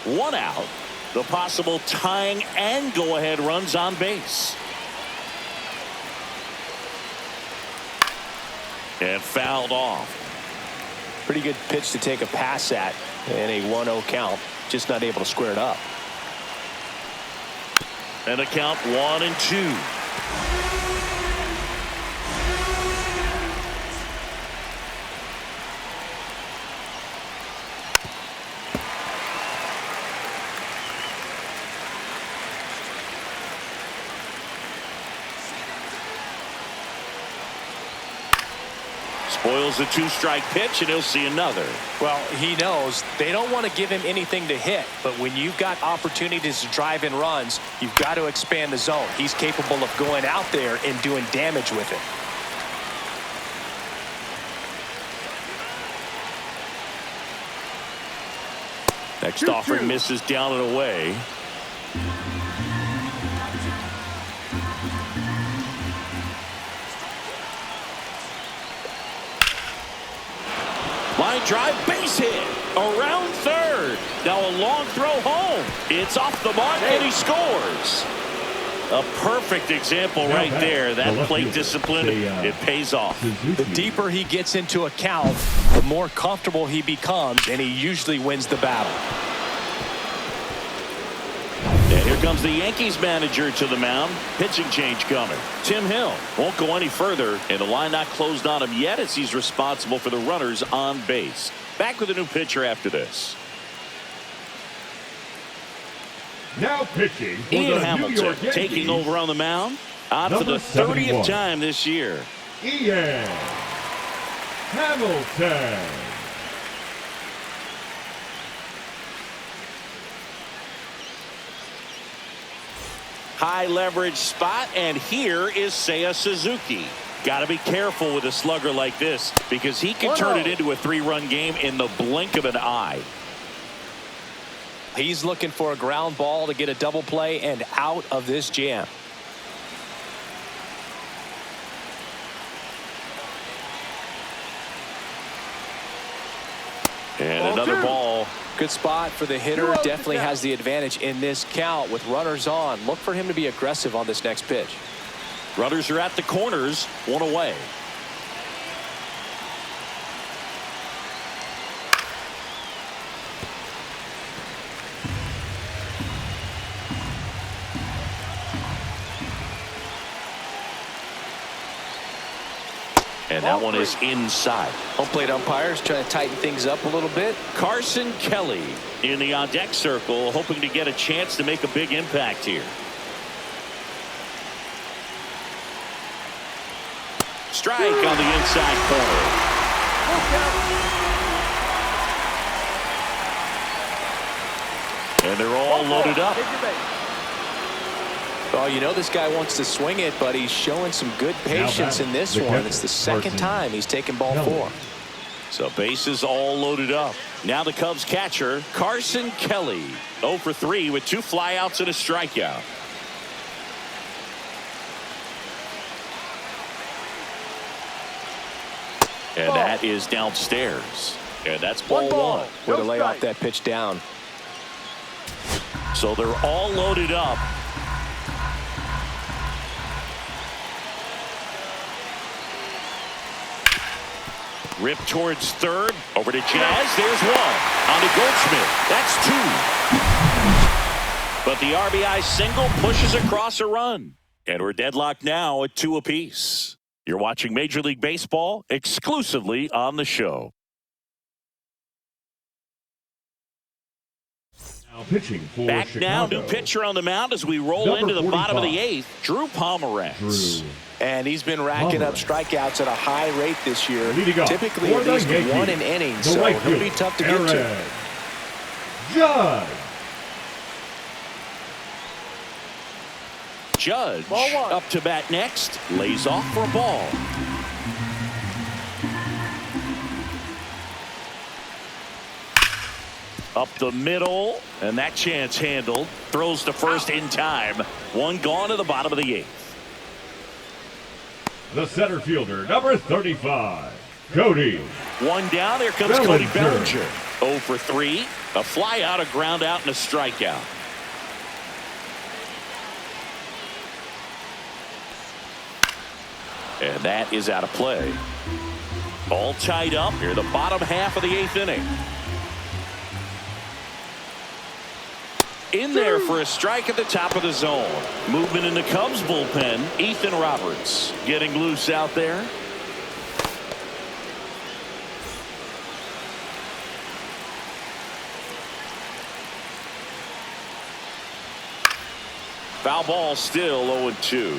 One out. The possible tying and go-ahead runs on base. And fouled off. Pretty good pitch to take a pass at in a 1-0 count. Just not able to square it up. And a count 1-2. Spoils a 2-strike pitch, and he'll see another. Well, he knows they don't want to give him anything to hit, but when you've got opportunities to drive in runs, you've got to expand the zone. He's capable of going out there and doing damage with it. Next offering misses down and away. Line drive, base hit, around third. Now a long throw home. It's off the mark, and he scores. A perfect example right there. That plate discipline, it pays off. The deeper he gets into a count, the more comfortable he becomes, and he usually wins the battle. And here comes the Yankees manager to the mound. Pitching change coming. Tim Hill won't go any further, and the line not closed on him yet as he's responsible for the runners on base. Back with a new pitcher after this. Now pitching for Ian the Hamilton New York Yankees, taking over on the mound. On for the 30th time this year. Ian Hamilton. High leverage spot, and here is Seiya Suzuki. Got to be careful with a slugger like this because he can turn it into a 3-run game in the blink of an eye. He's looking for a ground ball to get a double play and out of this jam. And another ball. Good spot for the hitter. Definitely has the advantage in this count with runners on. Look for him to be aggressive on this next pitch. Runners are at the corners, 1 away. And that one is inside. Home plate umpires trying to tighten things up a little bit. Carson Kelly in the on-deck circle, hoping to get a chance to make a big impact here. Strike on the inside corner. And they're all loaded up. Oh, you know this guy wants to swing it, but he's showing some good patience in this one. It's the second time he's taken ball 4. So bases all loaded up. Now the Cubs catcher, Carson Kelly. 0 for 3 with 2 flyouts and a strikeout. And that is downstairs. And that's ball 1. Way to lay off that pitch down. So they're all loaded up. Rip towards third. Over to Jazz. There's 1. On to Goldschmidt. That's 2. But the RBI single pushes across a run. And we're deadlocked now at 2 apiece. You're watching Major League Baseball exclusively on the show. Now pitching for Back Chicago. now, new pitcher on the mound as we roll into the bottom of the 8th. Drew Pomeranz. And he's been racking up strikeouts at a high rate this year. Typically at least Yankees, 1 in innings, so it'll be tough to get to. Judge up to bat next. Lays off for a ball. Up the middle, and that chance handled. Throws to first in time. 1 gone to the bottom of the 8th. The center fielder, number 35, Cody. 1 down. There comes Cody Bellinger. 0 for 3. A fly out, a ground out, and a strikeout. And that is out of play. All tied up here, the bottom half of the 8th inning. In there for a strike at the top of the zone. Movement in the Cubs bullpen. Ethan Roberts getting loose out there. Foul ball, still 0-2.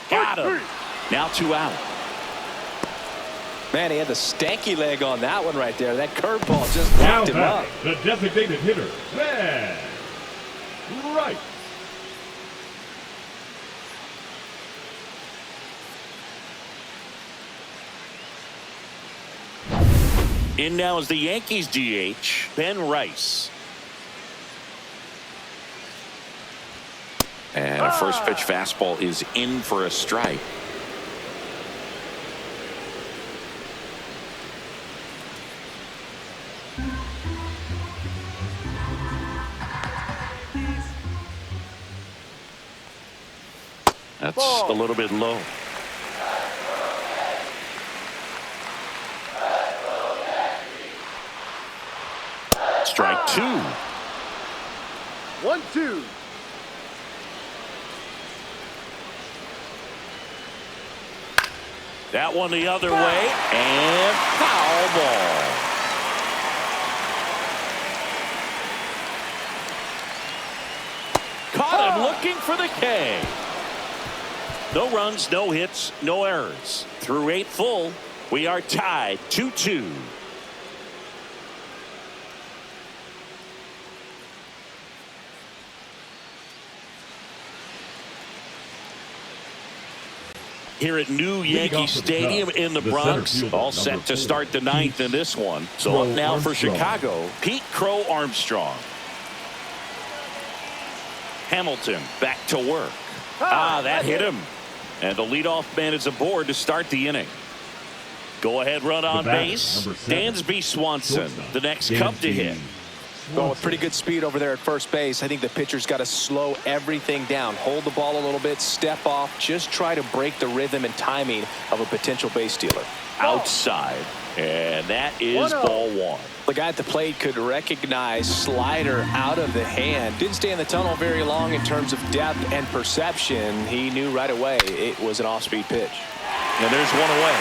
Got him. Now 2 out. Man, he had the stanky leg on that one right there. That curveball just knocked him up. The designated hitter, man. Right. In now is the Yankees DH, Ben Rice. And a first pitch fastball is in for a strike. That's a little bit low. Strike 2. 1-2. That one the other way, and foul ball. Caught him looking for the K. No runs, no hits, no errors. Through 8 full, we are tied 2-2. Here at new Yankee Stadium in the Bronx, all set to start the 9th in this one. So up now for Chicago, Pete Crow Armstrong. Hamilton back to work. That hit him. And the leadoff man is aboard to start the inning. Go ahead run on base. Dansby Swanson, the next Cub to hit. Well, with pretty good speed over there at first base, I think the pitcher's got to slow everything down. Hold the ball a little bit, step off, just try to break the rhythm and timing of a potential base stealer. Outside, and that is ball 1. The guy at the plate could recognize slider out of the hand. Didn't stay in the tunnel very long in terms of depth and perception. He knew right away it was an off-speed pitch. And there's 1 away.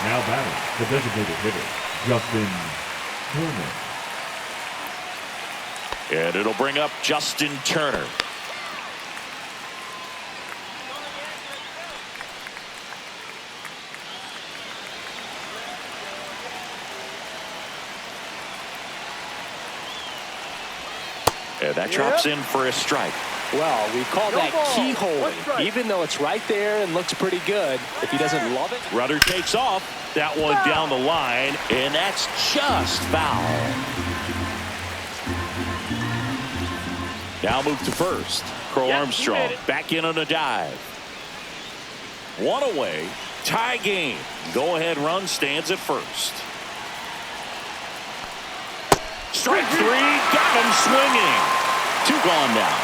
Now batting, the designated hitter, Justin Turner. And it'll bring up Justin Turner. And that drops in for a strike. Well, we call No that ball. keyhole. One strike. Even though it's right there and looks pretty good, if he doesn't love it. Runner takes off. That one down the line, and that's just foul. Now move to first. Crow Armstrong back in on a dive. One away. Tie game. Go-ahead run stands at first. Strike three. Got him swinging. Two gone now.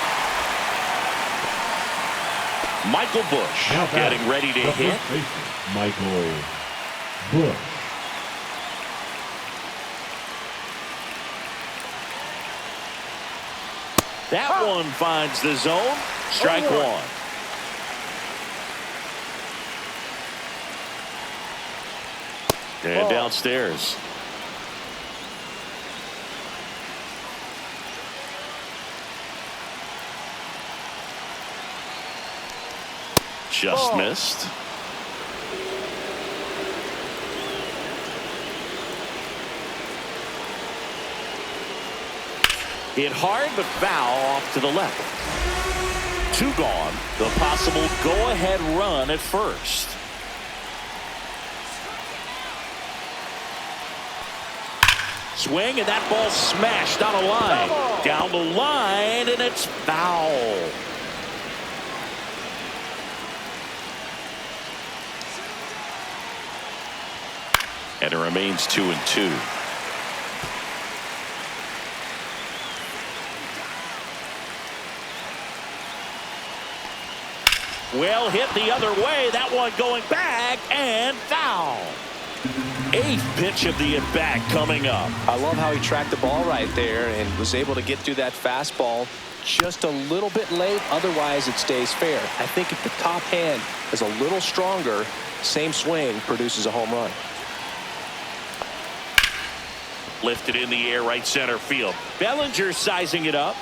Michael Bush getting ready to hit. Michael Bush. That one finds the zone. Strike one. And downstairs. Just missed. Hit hard, but foul off to the left. Two gone. The possible go-ahead run at first. Swing, and that ball smashed on a line. Down the line, and it's foul. And it remains 2-2. Well hit the other way. That one going back and foul. Eighth pitch of the at-bat coming up. I love how he tracked the ball right there and was able to get through that fastball just a little bit late. Otherwise, it stays fair. I think if the top hand is a little stronger, same swing produces a home run. Lifted in the air, right center field. Bellinger sizing it up.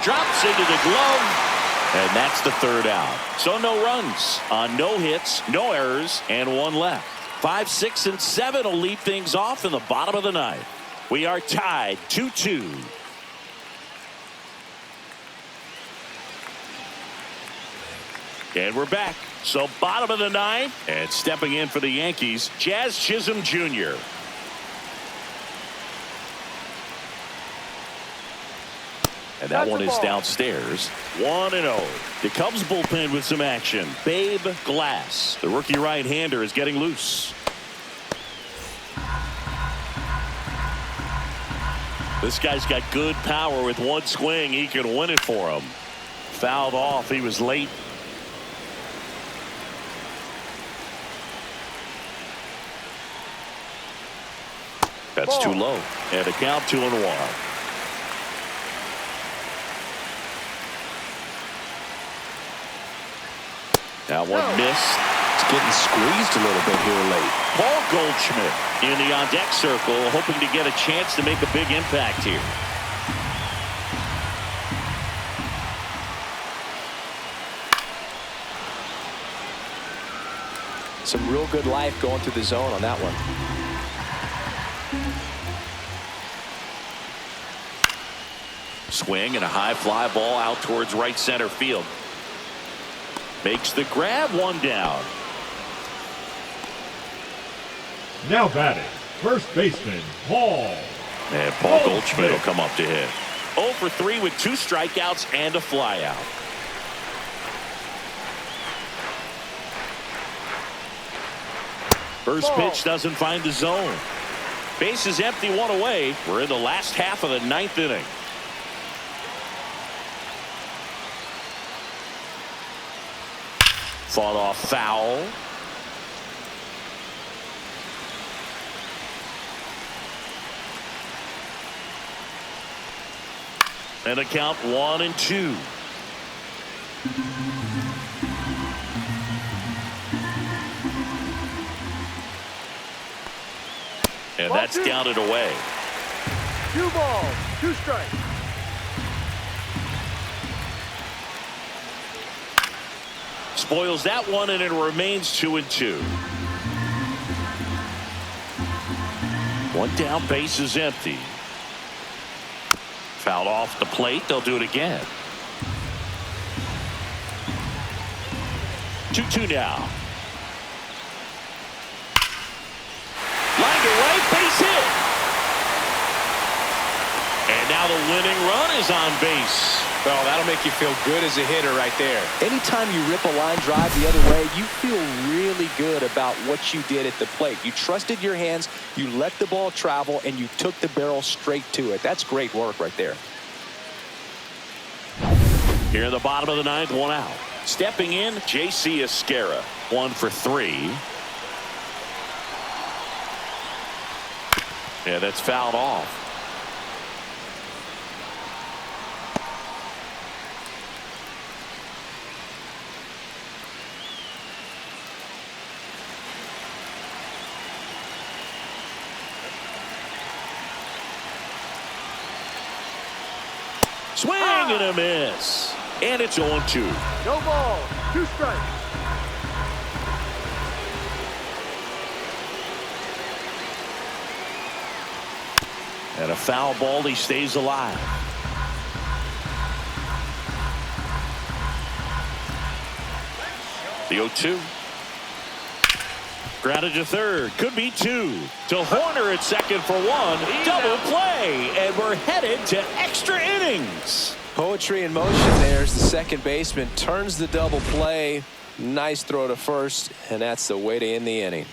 Drops into the glove. And that's the third out. So no runs on no hits, no errors, and one left. 5, 6, and 7 will lead things off in the bottom of the ninth. We are tied 2-2. And we're back. So bottom of the ninth, and stepping in for the Yankees, Jazz Chisholm Jr. And that one is downstairs. 1-0. The Cubs bullpen with some action. Babe Glass, the rookie right-hander, is getting loose. This guy's got good power. With one swing, he can win it for him. Fouled off. He was late. That's too low. And a count 2-1. That one missed. It's getting squeezed a little bit here late. Paul Goldschmidt in the on-deck circle, hoping to get a chance to make a big impact here. Some real good life going through the zone on that one. Swing and a high fly ball out towards right center field. Makes the grab, one down. Now batting, first baseman, Paul. And Paul Goldschmidt will come up to hit. 0 for 3 with 2 strikeouts and a flyout. First pitch doesn't find the zone. Base is empty, one away. We're in the last half of the ninth inning. Fought off foul. And a count 1-2. And that's downed away. 2 balls, 2 strikes. Spoils that one, and it remains 2-2. One down, base is empty. Fouled off the plate. They'll do it again. 2-2 now. Line to right, base hit. And now the winning run is on base. Well, that'll make you feel good as a hitter right there. Anytime you rip a line drive the other way, you feel really good about what you did at the plate. You trusted your hands, you let the ball travel, and you took the barrel straight to it. That's great work right there. Here in the bottom of the ninth, 1 out. Stepping in, J.C. Esquera, 1 for 3. Yeah, that's fouled off. Swing and a miss. And it's 0-2. No ball. 2 strikes. And a foul ball. He stays alive. The 0-2. Grounded to third. Could be 2. To Horner at second for 1. Double play. And we're headed to extra innings. Poetry in motion there as the second baseman turns the double play. Nice throw to first, and that's the way to end the inning.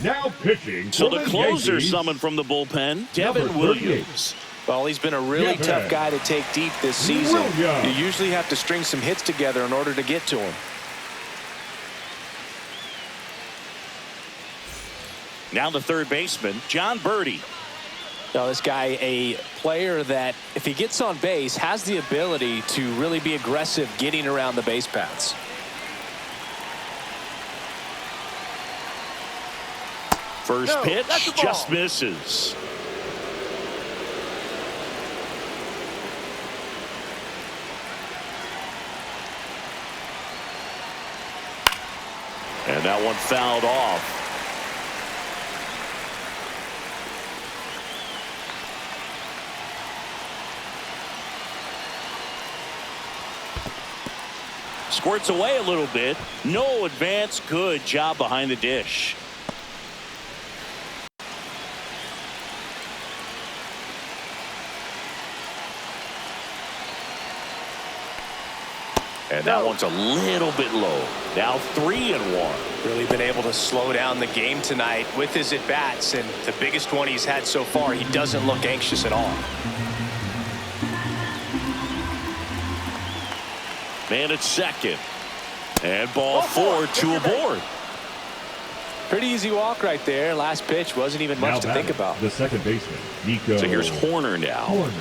Now pitching. So for the closer Yankees, summoned from the bullpen, Devin number Williams. Well, he's been a really tough guy to take deep this season. You usually have to string some hits together in order to get to him. Now the third baseman, John Birdie. Now this guy, a player that if he gets on base has the ability to really be aggressive getting around the base paths. First No, pitch that's the ball. just misses. And that one fouled off. Squirts away a little bit. No advance. Good job behind the dish. And that one's a little bit low. Now 3-1. Really been able to slow down the game tonight with his at-bats, and the biggest one he's had so far, he doesn't look anxious at all. Man at second. And ball 4, 2 aboard. Pretty easy walk right there. Last pitch wasn't even much to think about. The second baseman, Nico. So here's Horner now. Horner.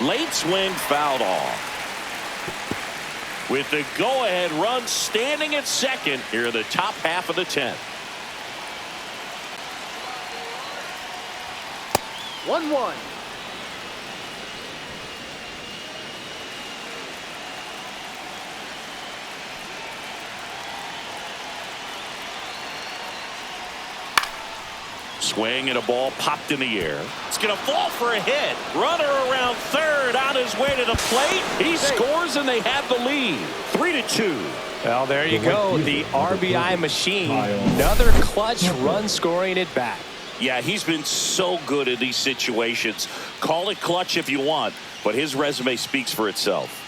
Late swing fouled off. With the go-ahead run standing at second here in the top half of the 10th. 1-1. Swing and a ball popped in the air. It's going to fall for a hit. Runner around third on his way to the plate. He scores and they have the lead. 3-2. Well, there you go. The RBI machine. Another clutch run scoring at bat. Yeah, he's been so good in these situations. Call it clutch if you want, but his resume speaks for itself.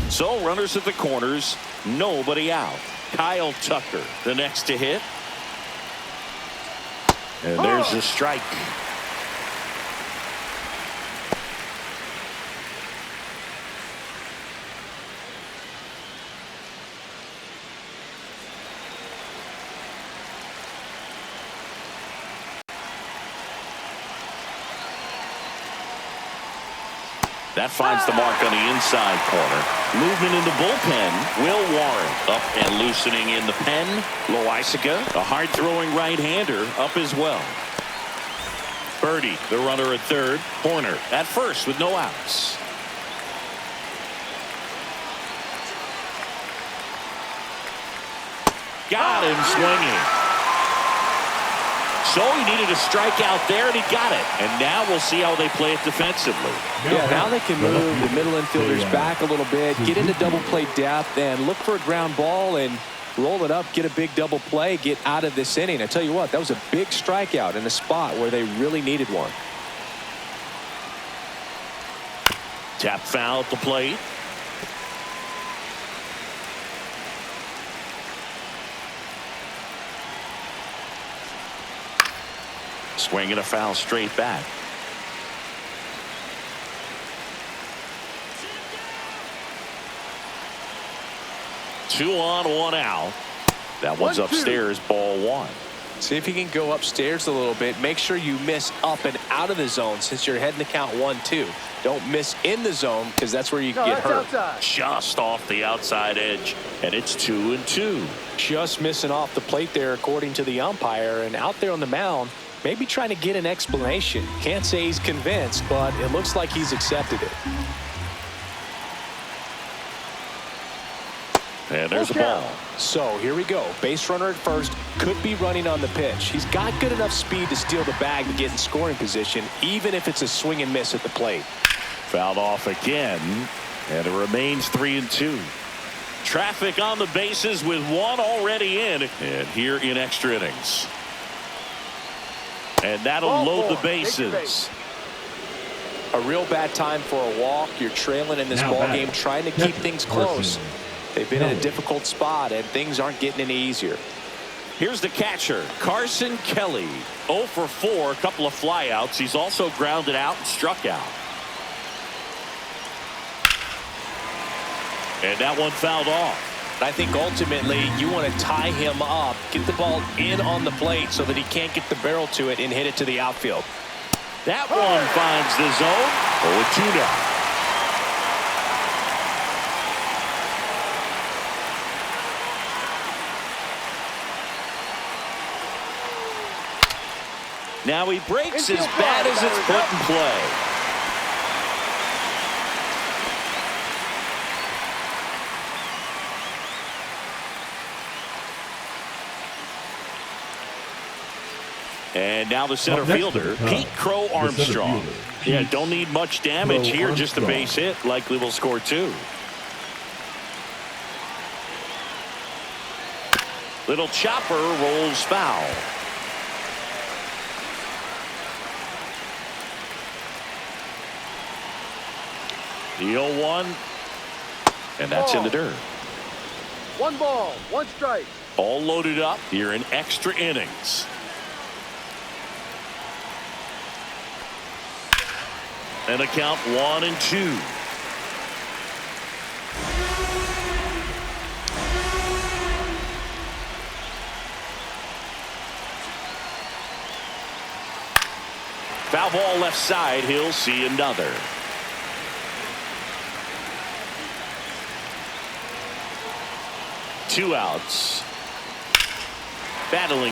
So runners at the corners, nobody out. Kyle Tucker, the next to hit. And there's the strike. That finds the mark on the inside corner. Movement in the bullpen. Will Warren up and loosening in the pen. Loaisiga, a hard-throwing right-hander, up as well. Birdie, the runner at third. Horner at first with no outs. Got him swinging. So he needed a strikeout there, and he got it. And now we'll see how they play it defensively. Yeah, now they can move the middle infielders back a little bit, get into double play depth, and look for a ground ball and roll it up, get a big double play, get out of this inning. I tell you what, that was a big strikeout in a spot where they really needed one. Tap foul at the plate. Swing and a foul straight back. Two on, one out. That one's upstairs, ball one. See if you can go upstairs a little bit. Make sure you miss up and out of the zone since you're heading to count 1-2. Don't miss in the zone because that's where you can get hurt. Outside. Just off the outside edge, and it's 2-2. Just missing off the plate there according to the umpire, and out there on the mound maybe trying to get an explanation. Can't say he's convinced, but it looks like he's accepted it. And there's a ball. So here we go. Base runner at first, could be running on the pitch. He's got good enough speed to steal the bag to get in scoring position, even if it's a swing and miss at the plate. Fouled off again, and it remains 3-2. Traffic on the bases with one already in, and here in extra innings. And that'll load the bases. A real bad time for a walk. You're trailing in this ball game, trying to keep things close. They've been in a difficult spot, and things aren't getting any easier. Here's the catcher, Carson Kelly. 0 for 4, a couple of flyouts. He's also grounded out and struck out. And that one fouled off. I think ultimately you want to tie him up, get the ball in on the plate so that he can't get the barrel to it and hit it to the outfield. That one finds the zone. 0-2 now. Now he breaks as bad as it's put in play. And now the center fielder, Pete Crow Armstrong. Yeah, don't need much damage here, just a base hit. Likely will score 2. Little chopper rolls foul. The 0-1, and that's in the dirt. 1 ball, 1 strike. All loaded up here in extra innings. And a count 1-2. Foul ball left side. He'll see another. Two outs. Battling